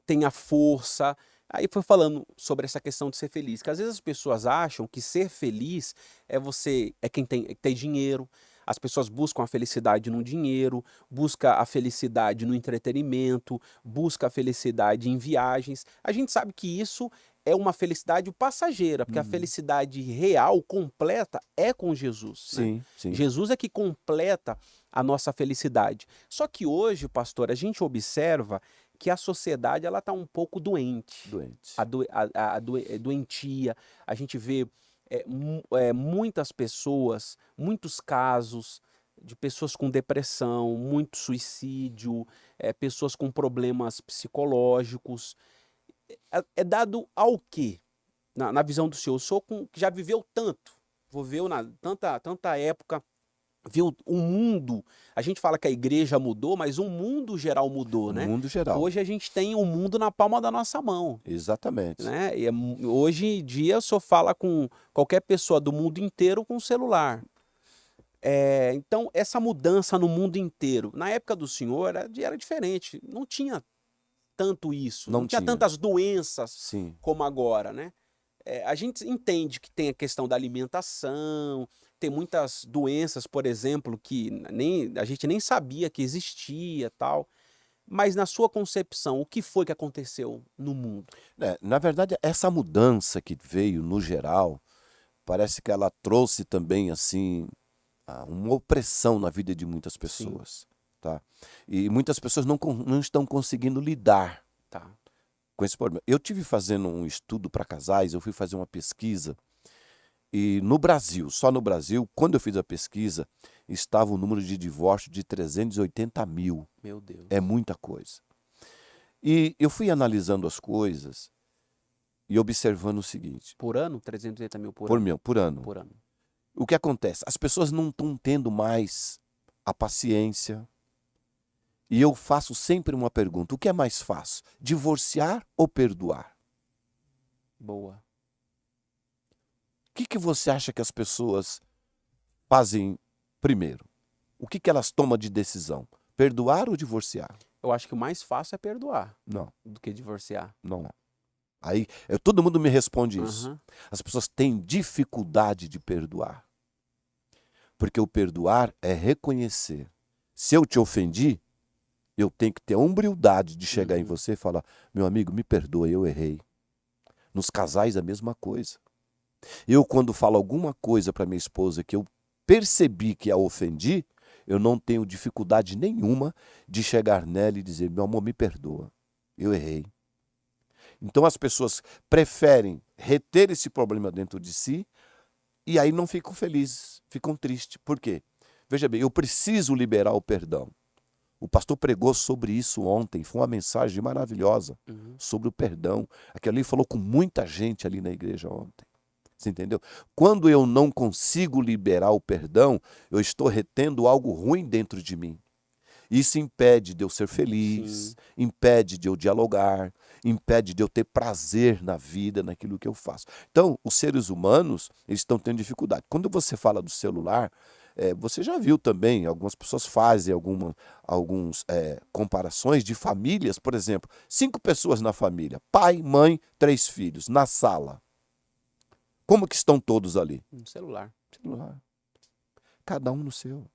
tenha força. Aí foi falando sobre essa questão de ser feliz, que às vezes as pessoas acham que ser feliz é quem tem dinheiro. As pessoas buscam a felicidade no dinheiro, busca a felicidade no entretenimento, busca a felicidade em viagens. A gente sabe que isso é uma felicidade passageira, porque a Uhum. felicidade real, completa, é com Jesus, né? Sim, sim. Jesus é que completa a nossa felicidade. Só que hoje, pastor, a gente observa que a sociedade ela está um pouco doente, Doente. doentia. A gente vê muitas pessoas, muitos casos de pessoas com depressão, muito suicídio, pessoas com problemas psicológicos. É dado ao quê? Na visão do senhor, o senhor que já viveu tanto, viveu tanta época, viu o mundo. A gente fala que a igreja mudou, mas o mundo geral mudou, No né? mundo geral. Hoje a gente tem o mundo na palma da nossa mão, Exatamente. né? E hoje em dia, o senhor fala com qualquer pessoa do mundo inteiro com celular. Então, essa mudança no mundo inteiro, na época do senhor era diferente, não tinha tanto isso, Não não tinha tinha. tantas doenças Sim. como agora, né? A gente entende que tem a questão da alimentação, tem muitas doenças, por exemplo, que a gente nem sabia que existia, tal. Mas na sua concepção, o que foi que aconteceu no mundo? Na verdade, essa mudança que veio no geral, parece que ela trouxe também assim uma opressão na vida de muitas pessoas, tá? E muitas pessoas não estão conseguindo lidar Tá. com esse problema. Eu tive fazendo um estudo para casais, eu fui fazer uma pesquisa e no Brasil, só no Brasil, quando eu fiz a pesquisa, estava o número de divórcio de 380 mil. Meu Deus. É muita coisa. E eu fui analisando as coisas e observando o seguinte. Por ano? 380 mil por ano? Por ano. Por ano. O que acontece? As pessoas não estão tendo mais a paciência. E eu faço sempre uma pergunta: o que é mais fácil? Divorciar ou perdoar? Boa. O que você acha que as pessoas fazem primeiro? O que elas tomam de decisão? Perdoar ou divorciar? Eu acho que o mais fácil é perdoar Não, do que divorciar. não. Aí todo mundo me responde isso. Aham. As pessoas têm dificuldade de perdoar. Porque o perdoar é reconhecer. Se eu te ofendi, eu tenho que ter a humildade de chegar em você e falar: meu amigo, me perdoa, eu errei. Nos casais a mesma coisa. Eu, quando falo alguma coisa para minha esposa que eu percebi que a ofendi, eu não tenho dificuldade nenhuma de chegar nela e dizer: meu amor, me perdoa, eu errei. Então as pessoas preferem reter esse problema dentro de si e aí não ficam felizes, ficam tristes. Por quê? Veja bem, eu preciso liberar o perdão. O pastor pregou sobre isso ontem, foi uma mensagem maravilhosa sobre o perdão. Aquilo ali falou com muita gente ali na igreja ontem. Você entendeu? Quando eu não consigo liberar o perdão, eu estou retendo algo ruim dentro de mim. Isso impede de eu ser feliz, impede de eu dialogar, impede de eu ter prazer na vida, naquilo que eu faço. Então, os seres humanos, eles estão tendo dificuldade. Quando você fala do celular, você já viu também, algumas pessoas fazem algumas comparações de famílias, por exemplo, 5 pessoas na família, pai, mãe, 3 filhos, na sala. Como que estão todos ali? No celular. Celular. Cada um no seu.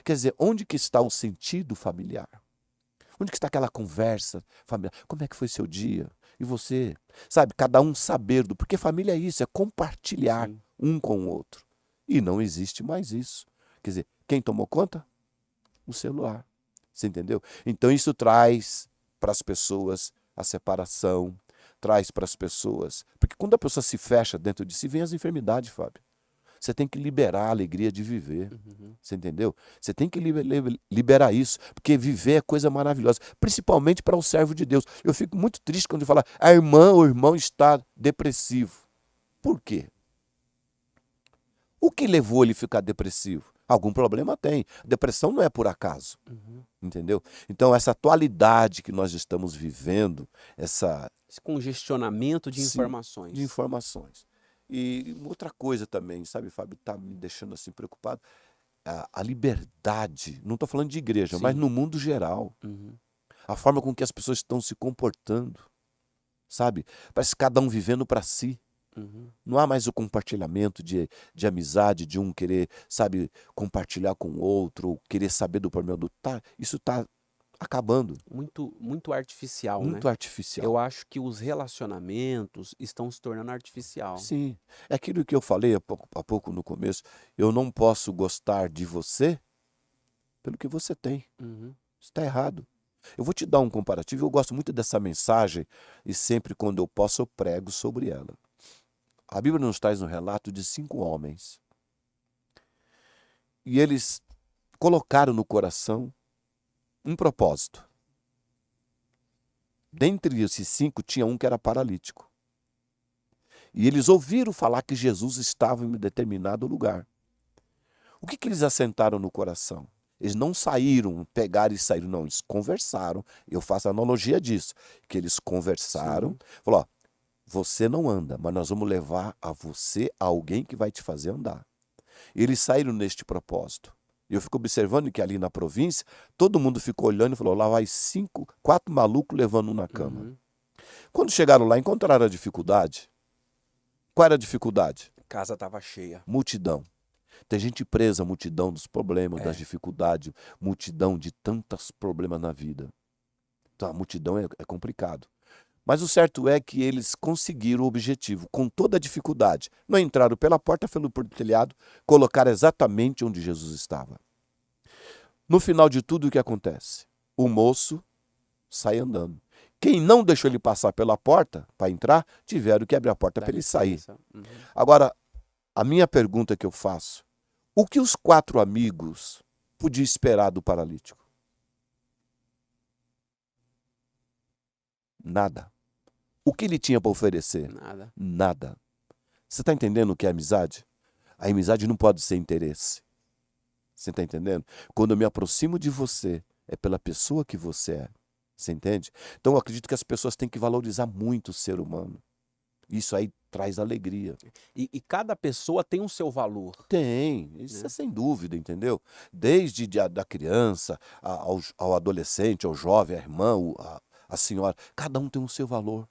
Quer dizer, onde que está o sentido familiar? Onde que está aquela conversa familiar? Como é que foi seu dia? E você? Sabe, cada um saber porque família é isso, é compartilhar um com o outro. E não existe mais isso. Quer dizer, quem tomou conta? O celular. Você entendeu? Então isso traz para as pessoas a separação, traz para as pessoas. Porque quando a pessoa se fecha dentro de si, vem as enfermidades, Fábio. Você tem que liberar a alegria de viver. Você entendeu? Você tem que liberar isso, porque viver é coisa maravilhosa, principalmente para o servo de Deus. Eu fico muito triste quando fala a irmã ou o irmão está depressivo. Por quê? O que levou ele a ficar depressivo? Algum problema tem. Depressão não é por acaso. Entendeu? Então, essa atualidade que nós estamos vivendo, esse congestionamento de informações. De informações. E outra coisa também, sabe, Fábio, está me deixando assim preocupado, a liberdade, não estou falando de igreja, mas no mundo geral, a forma com que as pessoas estão se comportando, sabe? Parece cada um vivendo para si. Não há mais o compartilhamento de amizade, de um querer, sabe, compartilhar com o outro, ou querer saber do problema do outro. Isso está acabando. Muito artificial, Muito artificial. Eu acho que os relacionamentos estão se tornando artificial. Sim. É aquilo que eu falei há pouco no começo. Eu não posso gostar de você pelo que você tem. Isso está errado. Eu vou te dar um comparativo. Eu gosto muito dessa mensagem e sempre quando eu posso eu prego sobre ela. A Bíblia nos traz um relato de 5 homens. E eles colocaram no coração um propósito. Dentre esses 5 tinha um que era paralítico. E eles ouviram falar que Jesus estava em determinado lugar. O que eles assentaram no coração? Eles não saíram, pegaram e saíram, não, eles conversaram. Eu faço a analogia disso, que eles conversaram, falaram, ó, você não anda, mas nós vamos levar a você alguém que vai te fazer andar. E eles saíram neste propósito. Eu fico observando que ali na província, todo mundo ficou olhando e falou, lá vai 4 malucos levando um na cama. Quando chegaram lá, encontraram a dificuldade. Qual era a dificuldade? A casa estava cheia. Multidão. Tem gente presa, multidão dos problemas, das dificuldades, multidão de tantos problemas na vida. Então a multidão é complicado. Mas o certo é que eles conseguiram o objetivo, com toda a dificuldade. Não entraram pela porta, foram por telhado, colocaram exatamente onde Jesus estava. No final de tudo, o que acontece? O moço sai andando. Quem não deixou ele passar pela porta para entrar, tiveram que abrir a porta para ele sair. Agora, a minha pergunta que eu faço, o que os 4 amigos podiam esperar do paralítico? Nada. O que ele tinha para oferecer? Nada. Nada. Você está entendendo o que é amizade? A amizade não pode ser interesse. Você está entendendo? Quando eu me aproximo de você, é pela pessoa que você é. Você entende? Então eu acredito que as pessoas têm que valorizar muito o ser humano. Isso aí traz alegria. E cada pessoa tem o seu valor. Tem, isso é sem dúvida, entendeu? Desde da criança ao adolescente, ao jovem, à irmã, à senhora, cada um tem o seu valor.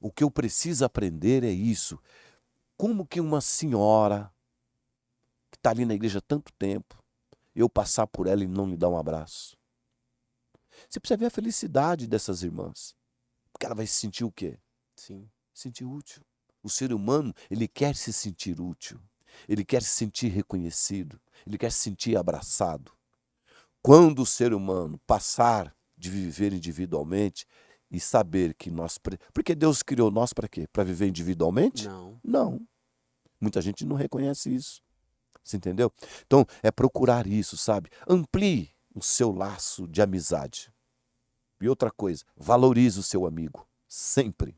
O que eu preciso aprender é isso. Como que uma senhora que está ali na igreja há tanto tempo, eu passar por ela e não lhe dar um abraço? Você precisa ver a felicidade dessas irmãs. Porque ela vai se sentir o quê? Sim. Se sentir útil. O ser humano, ele quer se sentir útil, ele quer se sentir reconhecido, ele quer se sentir abraçado. Quando o ser humano passar de viver individualmente e saber que nós... Porque Deus criou nós para quê? Para viver individualmente? Não. Não. Muita gente não reconhece isso. Você entendeu? Então, é procurar isso, sabe? Amplie o seu laço de amizade. E outra coisa, valorize o seu amigo. Sempre.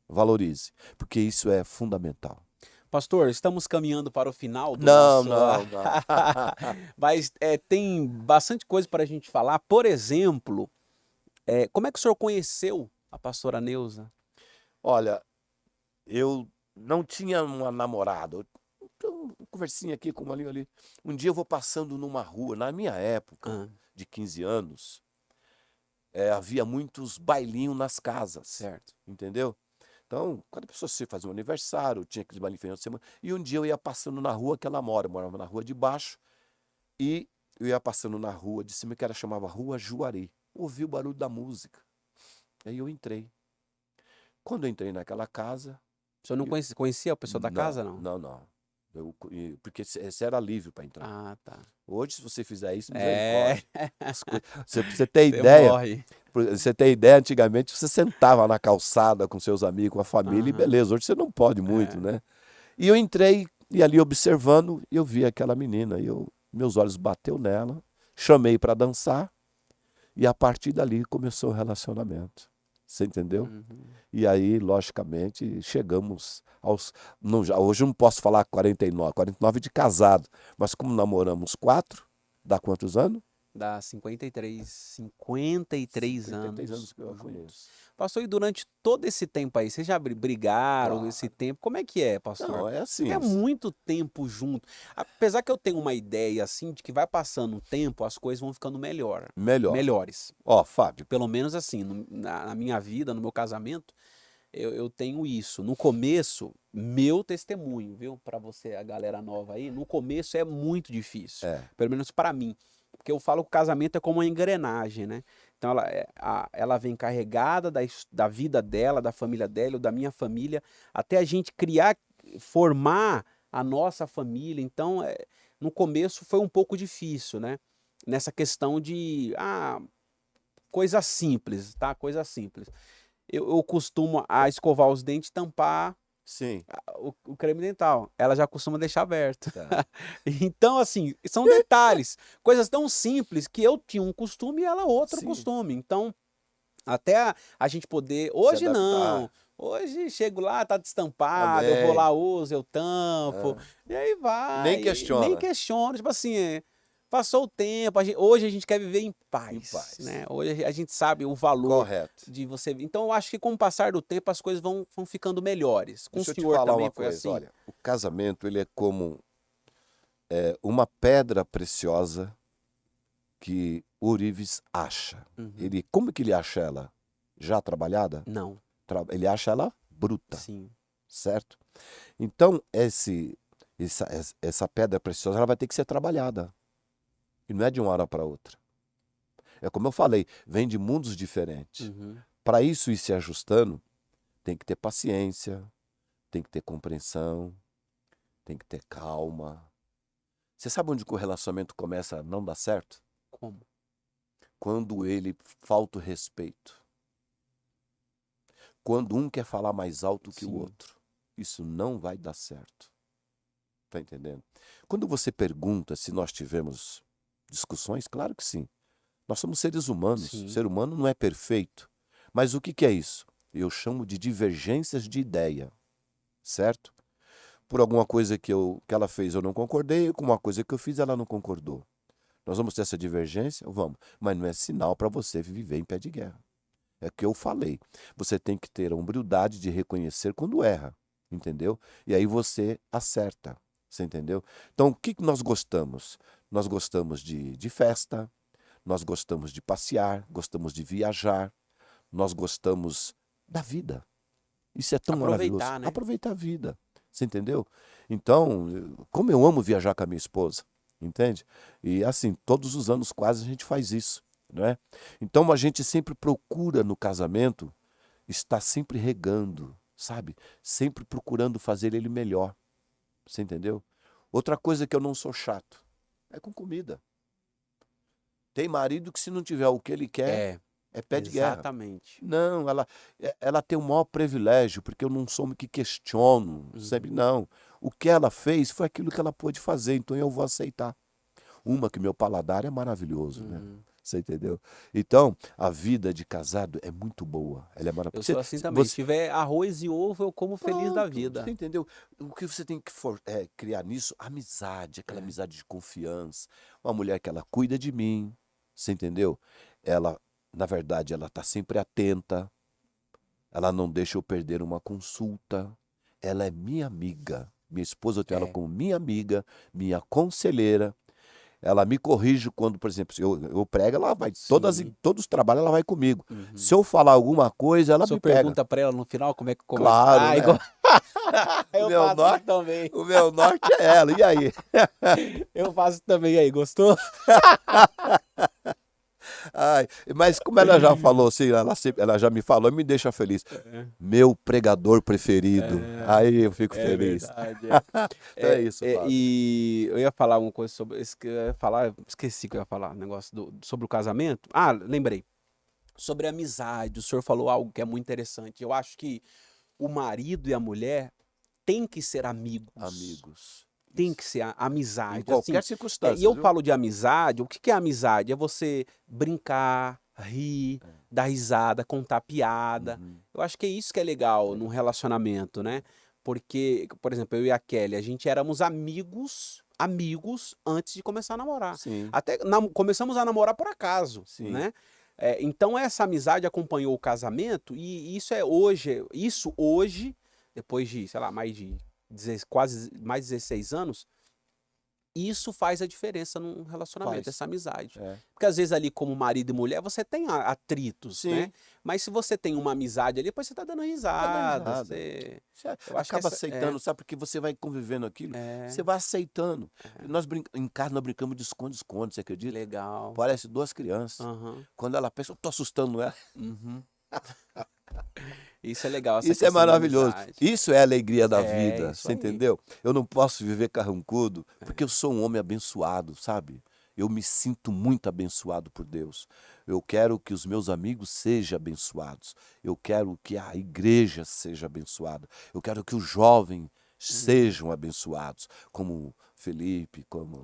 Valorize. Porque isso é fundamental. Pastor, estamos caminhando para o final do Não, nosso... não. Mas tem bastante coisa para a gente falar. Por exemplo, como é que o senhor conheceu a pastora Neuza? Olha, eu não tinha uma namorada. Uma conversinha aqui com uma ali. Um dia eu vou passando numa rua. Na minha época, de 15 anos, havia muitos bailinhos nas casas. Certo. Entendeu? Então, quando a pessoa se fazia um aniversário, tinha aqueles bailinhos final de semana. E um dia eu ia passando na rua que ela mora. Eu morava na rua de baixo. E eu ia passando na rua de cima, que ela chamava Rua Juari. Ouvi o barulho da música. Aí eu entrei. Quando eu entrei naquela casa... O senhor não conhecia a pessoa da casa, não? Não. Porque esse era livre para entrar. Ah, tá. Hoje, se você fizer isso, É. Você tem ideia? Morre. Você tem ideia, antigamente você sentava na calçada com seus amigos, com a família, e beleza. Hoje você não pode muito, né? E eu entrei, e ali observando, eu vi aquela menina, meus olhos bateu nela, chamei para dançar, e a partir dali começou o relacionamento. Você entendeu? E aí, logicamente, chegamos aos... hoje eu não posso falar 49 de casado, mas como namoramos 4, dá quantos anos? Dá 53 53 anos. anos que eu a conheço. Pastor, e durante todo esse tempo aí, vocês já brigaram Claro. esse tempo? Como é que é, pastor? Não, é assim. É muito tempo junto. Apesar que eu tenho uma ideia assim de que vai passando o tempo, as coisas vão ficando melhores. Ó, Fábio. Pelo menos assim, na minha vida, no meu casamento, eu tenho isso. No começo, meu testemunho, viu? Para você, a galera nova aí, no começo é muito difícil. Pelo menos para mim. Porque eu falo que o casamento é como uma engrenagem, né? Então ela vem carregada da vida dela, da família dela, ou da minha família, até a gente formar a nossa família. Então, no começo foi um pouco difícil, né? Nessa questão de coisa simples, tá? Coisa simples. Eu costumo escovar os dentes e tampar Sim. o creme dental. Ela já costuma deixar aberto. Tá. Então, assim, são detalhes. Coisas tão simples que eu tinha um costume e ela outro Sim. costume. Então, até a gente poder... Hoje não. Hoje chego lá, tá destampado, eu vou lá, uso, eu tampo. E aí vai. Nem questiona. Nem questiona. Tipo assim, passou o tempo. Hoje a gente quer viver em paz. Né? Hoje a gente sabe o valor de você... Então, eu acho que com o passar do tempo, as coisas vão ficando melhores. Com Deixa o senhor eu te falar também uma foi coisa. assim? Olha, o casamento, ele é como uma pedra preciosa que Ourives acha. Como que ele acha ela? Já trabalhada? Não. Ele acha ela bruta. Sim. Certo? Então, essa pedra preciosa, ela vai ter que ser trabalhada. E não é de uma hora para outra. É como eu falei, vem de mundos diferentes. Para isso ir se ajustando, tem que ter paciência, tem que ter compreensão, tem que ter calma. Você sabe onde o relacionamento começa a não dar certo? Como? Quando ele falta o respeito. Quando um quer falar mais alto que o outro. Isso não vai dar certo. Tá entendendo? Quando você pergunta se nós tivemos discussões, claro que sim. Nós somos seres humanos. O ser humano não é perfeito. Mas o que é isso? Eu chamo de divergências de ideia. Certo? Por alguma coisa que ela fez eu não concordei, com uma coisa que eu fiz ela não concordou. Nós vamos ter essa divergência? Vamos. Mas não é sinal para você viver em pé de guerra. É o que eu falei. Você tem que ter a humildade de reconhecer quando erra. Entendeu? E aí você acerta. Você entendeu? Então, o que nós gostamos? Nós gostamos de festa, nós gostamos de passear, gostamos de viajar, nós gostamos da vida. Isso é tão maravilhoso. Né? Aproveitar a vida. Você entendeu? Então, como eu amo viajar com a minha esposa, entende? E assim, todos os anos quase a gente faz isso, não é? Então a gente sempre procura no casamento estar sempre regando, sabe? Sempre procurando fazer ele melhor. Você entendeu? Outra coisa que eu não sou chato é com comida. Tem marido que se não tiver o que ele quer, é pé de guerra. Exatamente. Não, ela tem o maior privilégio, porque eu não sou homem que questiono, sempre não. O que ela fez foi aquilo que ela pôde fazer, então eu vou aceitar. Uma que meu paladar é maravilhoso, né? Você entendeu? Então, a vida de casado é muito boa. Ela é Eu maravilhosa. sou assim também. Se tiver arroz e ovo, eu como feliz da vida. Você entendeu? O que você tem que criar nisso? Amizade, aquela amizade de confiança. Uma mulher que ela cuida de mim, você entendeu? Ela, na verdade, ela está sempre atenta. Ela não deixa eu perder uma consulta. Ela é minha amiga. Minha esposa, eu tenho ela como minha amiga, minha conselheira. Ela me corrige quando, por exemplo, se eu prego, ela vai. Todos os trabalhos ela vai comigo. Se eu falar alguma coisa, ela me pega. Pergunta para ela no final como é que... Claro, né? Igual... eu meu faço norte, também. O meu norte é ela. E aí? Eu faço também. E aí, gostou? Ai, mas como ela já falou assim, ela já me falou, me deixa feliz. Meu pregador preferido. Aí eu fico feliz. Verdade, Então é isso, Fábio. E eu ia falar uma coisa sobre... Esqueci que eu ia falar, negócio sobre o casamento. Ah, lembrei. Sobre a amizade, o senhor falou algo que é muito interessante. Eu acho que o marido e a mulher têm que ser amigos. Amigos. Tem que ser amizade. Em qualquer assim, circunstância. E eu viu? falo de amizade, o que é amizade? É você brincar, rir, dar risada, contar piada. Eu acho que é isso que é legal num relacionamento, né? Porque, por exemplo, eu e a Kelly, a gente éramos amigos antes de começar a namorar. Sim. Até começamos a namorar por acaso, Sim. né? Então essa amizade acompanhou o casamento e isso hoje, depois de, sei lá, quase mais de 16 anos, isso faz a diferença num relacionamento, essa amizade. Porque às vezes ali como marido e mulher você tem atritos, né? Mas se você tem uma amizade ali, depois você tá dando risada. Você acaba aceitando, sabe? Porque você vai convivendo aquilo, você vai aceitando. Nós em casa nós brincamos de esconde-esconde, você acredita? Legal. Parece duas crianças. Quando ela pensa, eu tô assustando ela. Isso é legal. Isso é maravilhoso. Isso é a alegria da vida, você entendeu? Eu não posso viver carrancudo, porque eu sou um homem abençoado, sabe? Eu me sinto muito abençoado por Deus. Eu quero que os meus amigos sejam abençoados. Eu quero que a igreja seja abençoada. Eu quero que os jovens sejam abençoados, como Felipe, como...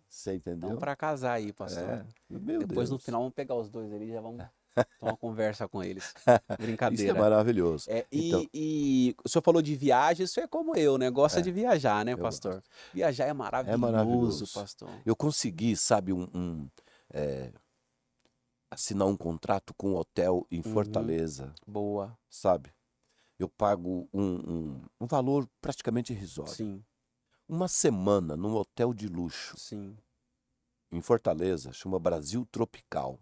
Você entendeu? Vamos para casar aí, pastor. Depois no final vamos pegar os dois ali e já vamos ter uma conversa com eles. Brincadeira. Isso é maravilhoso. E o senhor falou de viagem, isso é como eu, né? Gosta de viajar, né, pastor? Viajar é maravilhoso, pastor. Eu consegui, sabe, assinar um contrato com um hotel em Fortaleza. Boa. Sabe? Eu pago um valor praticamente irrisório. Sim. Uma semana num hotel de luxo. Sim. Em Fortaleza, chama Brasil Tropical.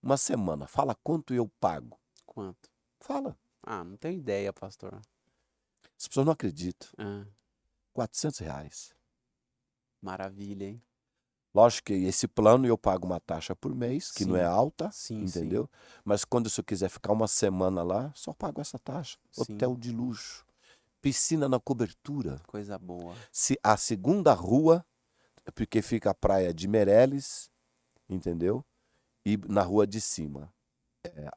Uma semana. Fala quanto eu pago. Quanto? Fala. Ah, não tenho ideia, pastor. As pessoas não acreditam. R$400. Maravilha, hein? Lógico que esse plano eu pago uma taxa por mês, que não é alta, entendeu? Mas quando você quiser ficar uma semana lá, só pago essa taxa. Hotel de luxo. Piscina na cobertura. Coisa boa. A segunda rua, porque fica a praia de Meireles, entendeu? E na rua de cima.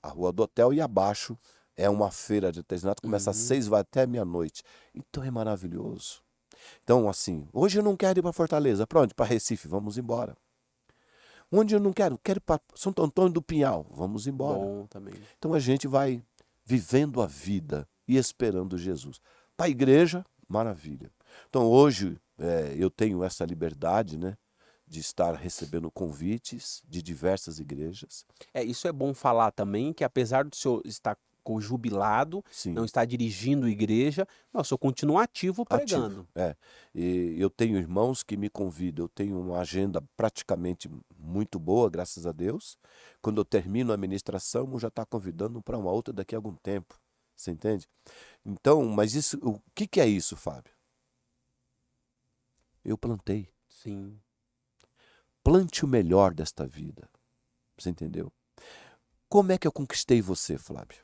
A rua do hotel e abaixo é uma feira de artesanato, começa às 6, vai até meia-noite. Então é maravilhoso. Então, assim, hoje eu não quero ir para Fortaleza. Para onde? Para Recife, vamos embora. Onde eu não quero? Quero ir para Santo Antônio do Pinhal, vamos embora. Bom também. Então a gente vai vivendo a vida e esperando Jesus. Para a igreja, maravilha. Então hoje eu tenho essa liberdade, né? De estar recebendo convites de diversas igrejas. Isso é bom falar também, que apesar do senhor estar jubilado, não está dirigindo igreja, mas o senhor continua ativo pregando. E eu tenho irmãos que me convidam, eu tenho uma agenda praticamente muito boa, graças a Deus. Quando eu termino a ministração, eu já está convidando para uma outra daqui a algum tempo. Você entende? Então, mas isso, o que é isso, Fábio? Eu plantei. Sim. Plante o melhor desta vida. Você entendeu? Como é que eu conquistei você, Fábio?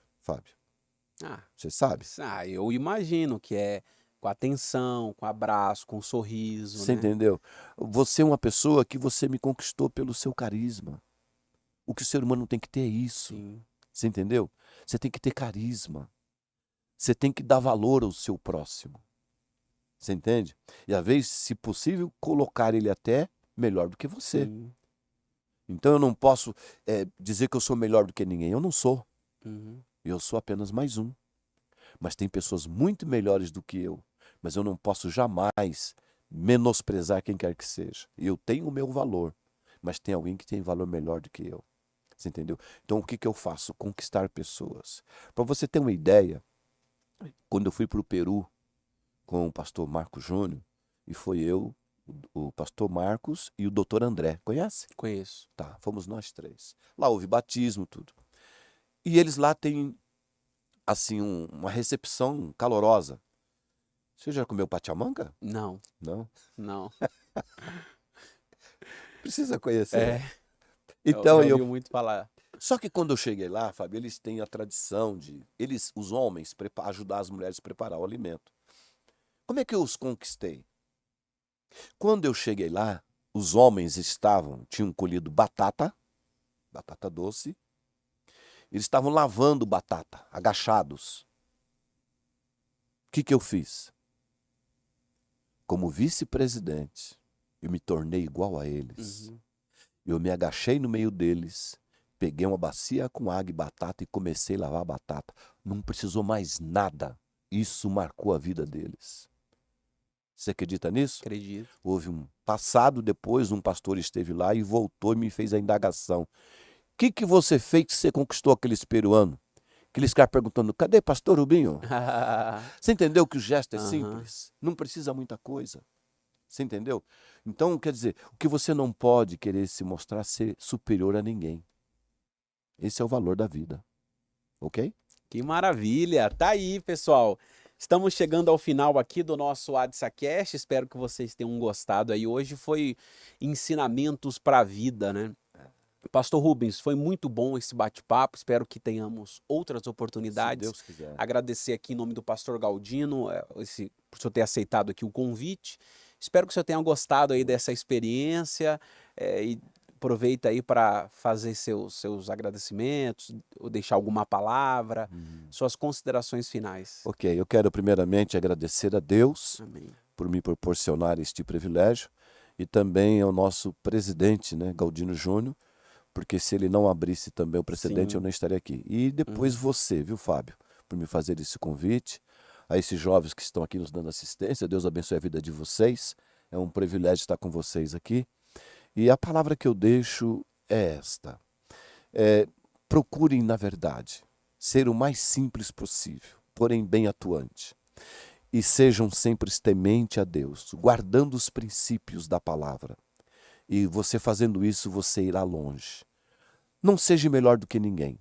Ah, Você sabe? eu imagino que é com atenção, com abraço, com sorriso, Você né? entendeu? Você é uma pessoa que você me conquistou pelo seu carisma. O que o ser humano tem que ter é isso. Sim. Você entendeu? Você tem que ter carisma. Você tem que dar valor ao seu próximo. Você entende? E às vezes, se possível, colocar ele até melhor do que você. Sim. Então eu não posso dizer que eu sou melhor do que ninguém. Eu não sou. Uhum. Eu sou apenas mais um. Mas tem pessoas muito melhores do que eu. Mas eu não posso jamais menosprezar quem quer que seja. Eu tenho o meu valor, mas tem alguém que tem valor melhor do que eu. Você entendeu? Então o que eu faço? Conquistar pessoas. Para você ter uma ideia, quando eu fui para o Peru com o pastor Marcos Júnior, e foi eu, o pastor Marcos e o doutor André. Conhece? Conheço. Tá, fomos nós três. Lá houve batismo, tudo. E eles lá têm, assim, uma recepção calorosa. Você já comeu pachamanga? Não, Não? não. Precisa conhecer. É, eu Então, já ouvi muito falar. Só que quando eu cheguei lá, Fábio, eles têm a tradição de, os homens, ajudar as mulheres a preparar o alimento. Como é que eu os conquistei? Quando eu cheguei lá, os homens tinham colhido batata doce, eles estavam lavando batata, agachados. O que eu fiz? Como vice-presidente, eu me tornei igual a eles. Uhum. Eu me agachei no meio deles, peguei uma bacia com água e batata e comecei a lavar a batata. Não precisou mais nada. Isso marcou a vida deles. Você acredita nisso? Acredito. Houve um passado depois, um pastor esteve lá e voltou e me fez a indagação. O que você fez que você conquistou aqueles peruanos? Aqueles caras perguntando, cadê pastor Rubinho? Você entendeu que o gesto é simples? Não precisa muita coisa. Você entendeu? Então, quer dizer, o que você não pode querer se mostrar ser superior a ninguém. Esse é o valor da vida. Ok? Que maravilha! Tá aí, pessoal. Estamos chegando ao final aqui do nosso AdsaCast. Espero que vocês tenham gostado aí. Hoje foi ensinamentos para a vida, né? Pastor Rubens, foi muito bom esse bate-papo. Espero que tenhamos outras oportunidades. Se Deus quiser. Agradecer aqui em nome do pastor Galdino, por o senhor ter aceitado aqui o convite. Espero que o senhor tenha gostado aí dessa experiência e aproveita aí para fazer seus agradecimentos, ou deixar alguma palavra, suas considerações finais. Ok, eu quero primeiramente agradecer a Deus Amém. por me proporcionar este privilégio e também ao nosso presidente, né, Galdino Júnior, porque se ele não abrisse também o precedente, Sim. eu não estaria aqui. E depois você, viu, Fábio, por me fazer esse convite, a esses jovens que estão aqui nos dando assistência, Deus abençoe a vida de vocês, é um privilégio estar com vocês aqui. E a palavra que eu deixo é esta, procurem, na verdade, ser o mais simples possível, porém bem atuante, e sejam sempre temente a Deus, guardando os princípios da palavra. E você fazendo isso, você irá longe. Não seja melhor do que ninguém.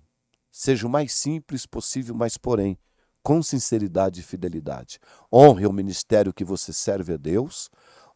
Seja o mais simples possível, mas porém, com sinceridade e fidelidade. Honre o ministério que você serve a Deus,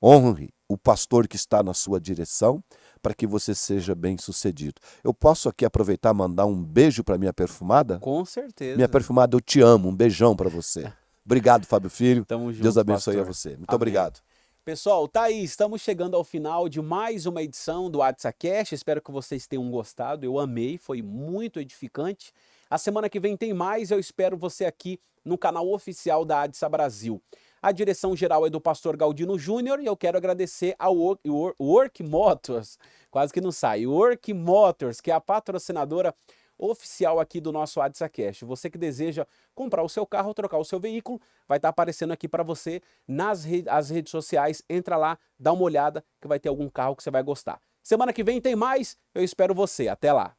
honre o pastor que está na sua direção, para que você seja bem-sucedido. Eu posso aqui aproveitar e mandar um beijo para minha perfumada? Com certeza. Minha perfumada, eu te amo. Um beijão para você. Obrigado, Fábio Filho. Tamo junto, Deus abençoe pastor. a você. Muito Amém. obrigado. Pessoal, tá aí, estamos chegando ao final de mais uma edição do AdsaCast. Espero que vocês tenham gostado. Eu amei, foi muito edificante. A semana que vem tem mais, eu espero você aqui no canal oficial da Adsa Brasil. A direção geral é do pastor Galdino Júnior e eu quero agradecer ao Work Motors, quase que não sai, Work Motors, que é a patrocinadora oficial aqui do nosso AdsaCast. Você que deseja comprar o seu carro ou trocar o seu veículo, vai estar aparecendo aqui para você nas redes sociais. Entra lá, dá uma olhada que vai ter algum carro que você vai gostar. Semana que vem tem mais, eu espero você. Até lá!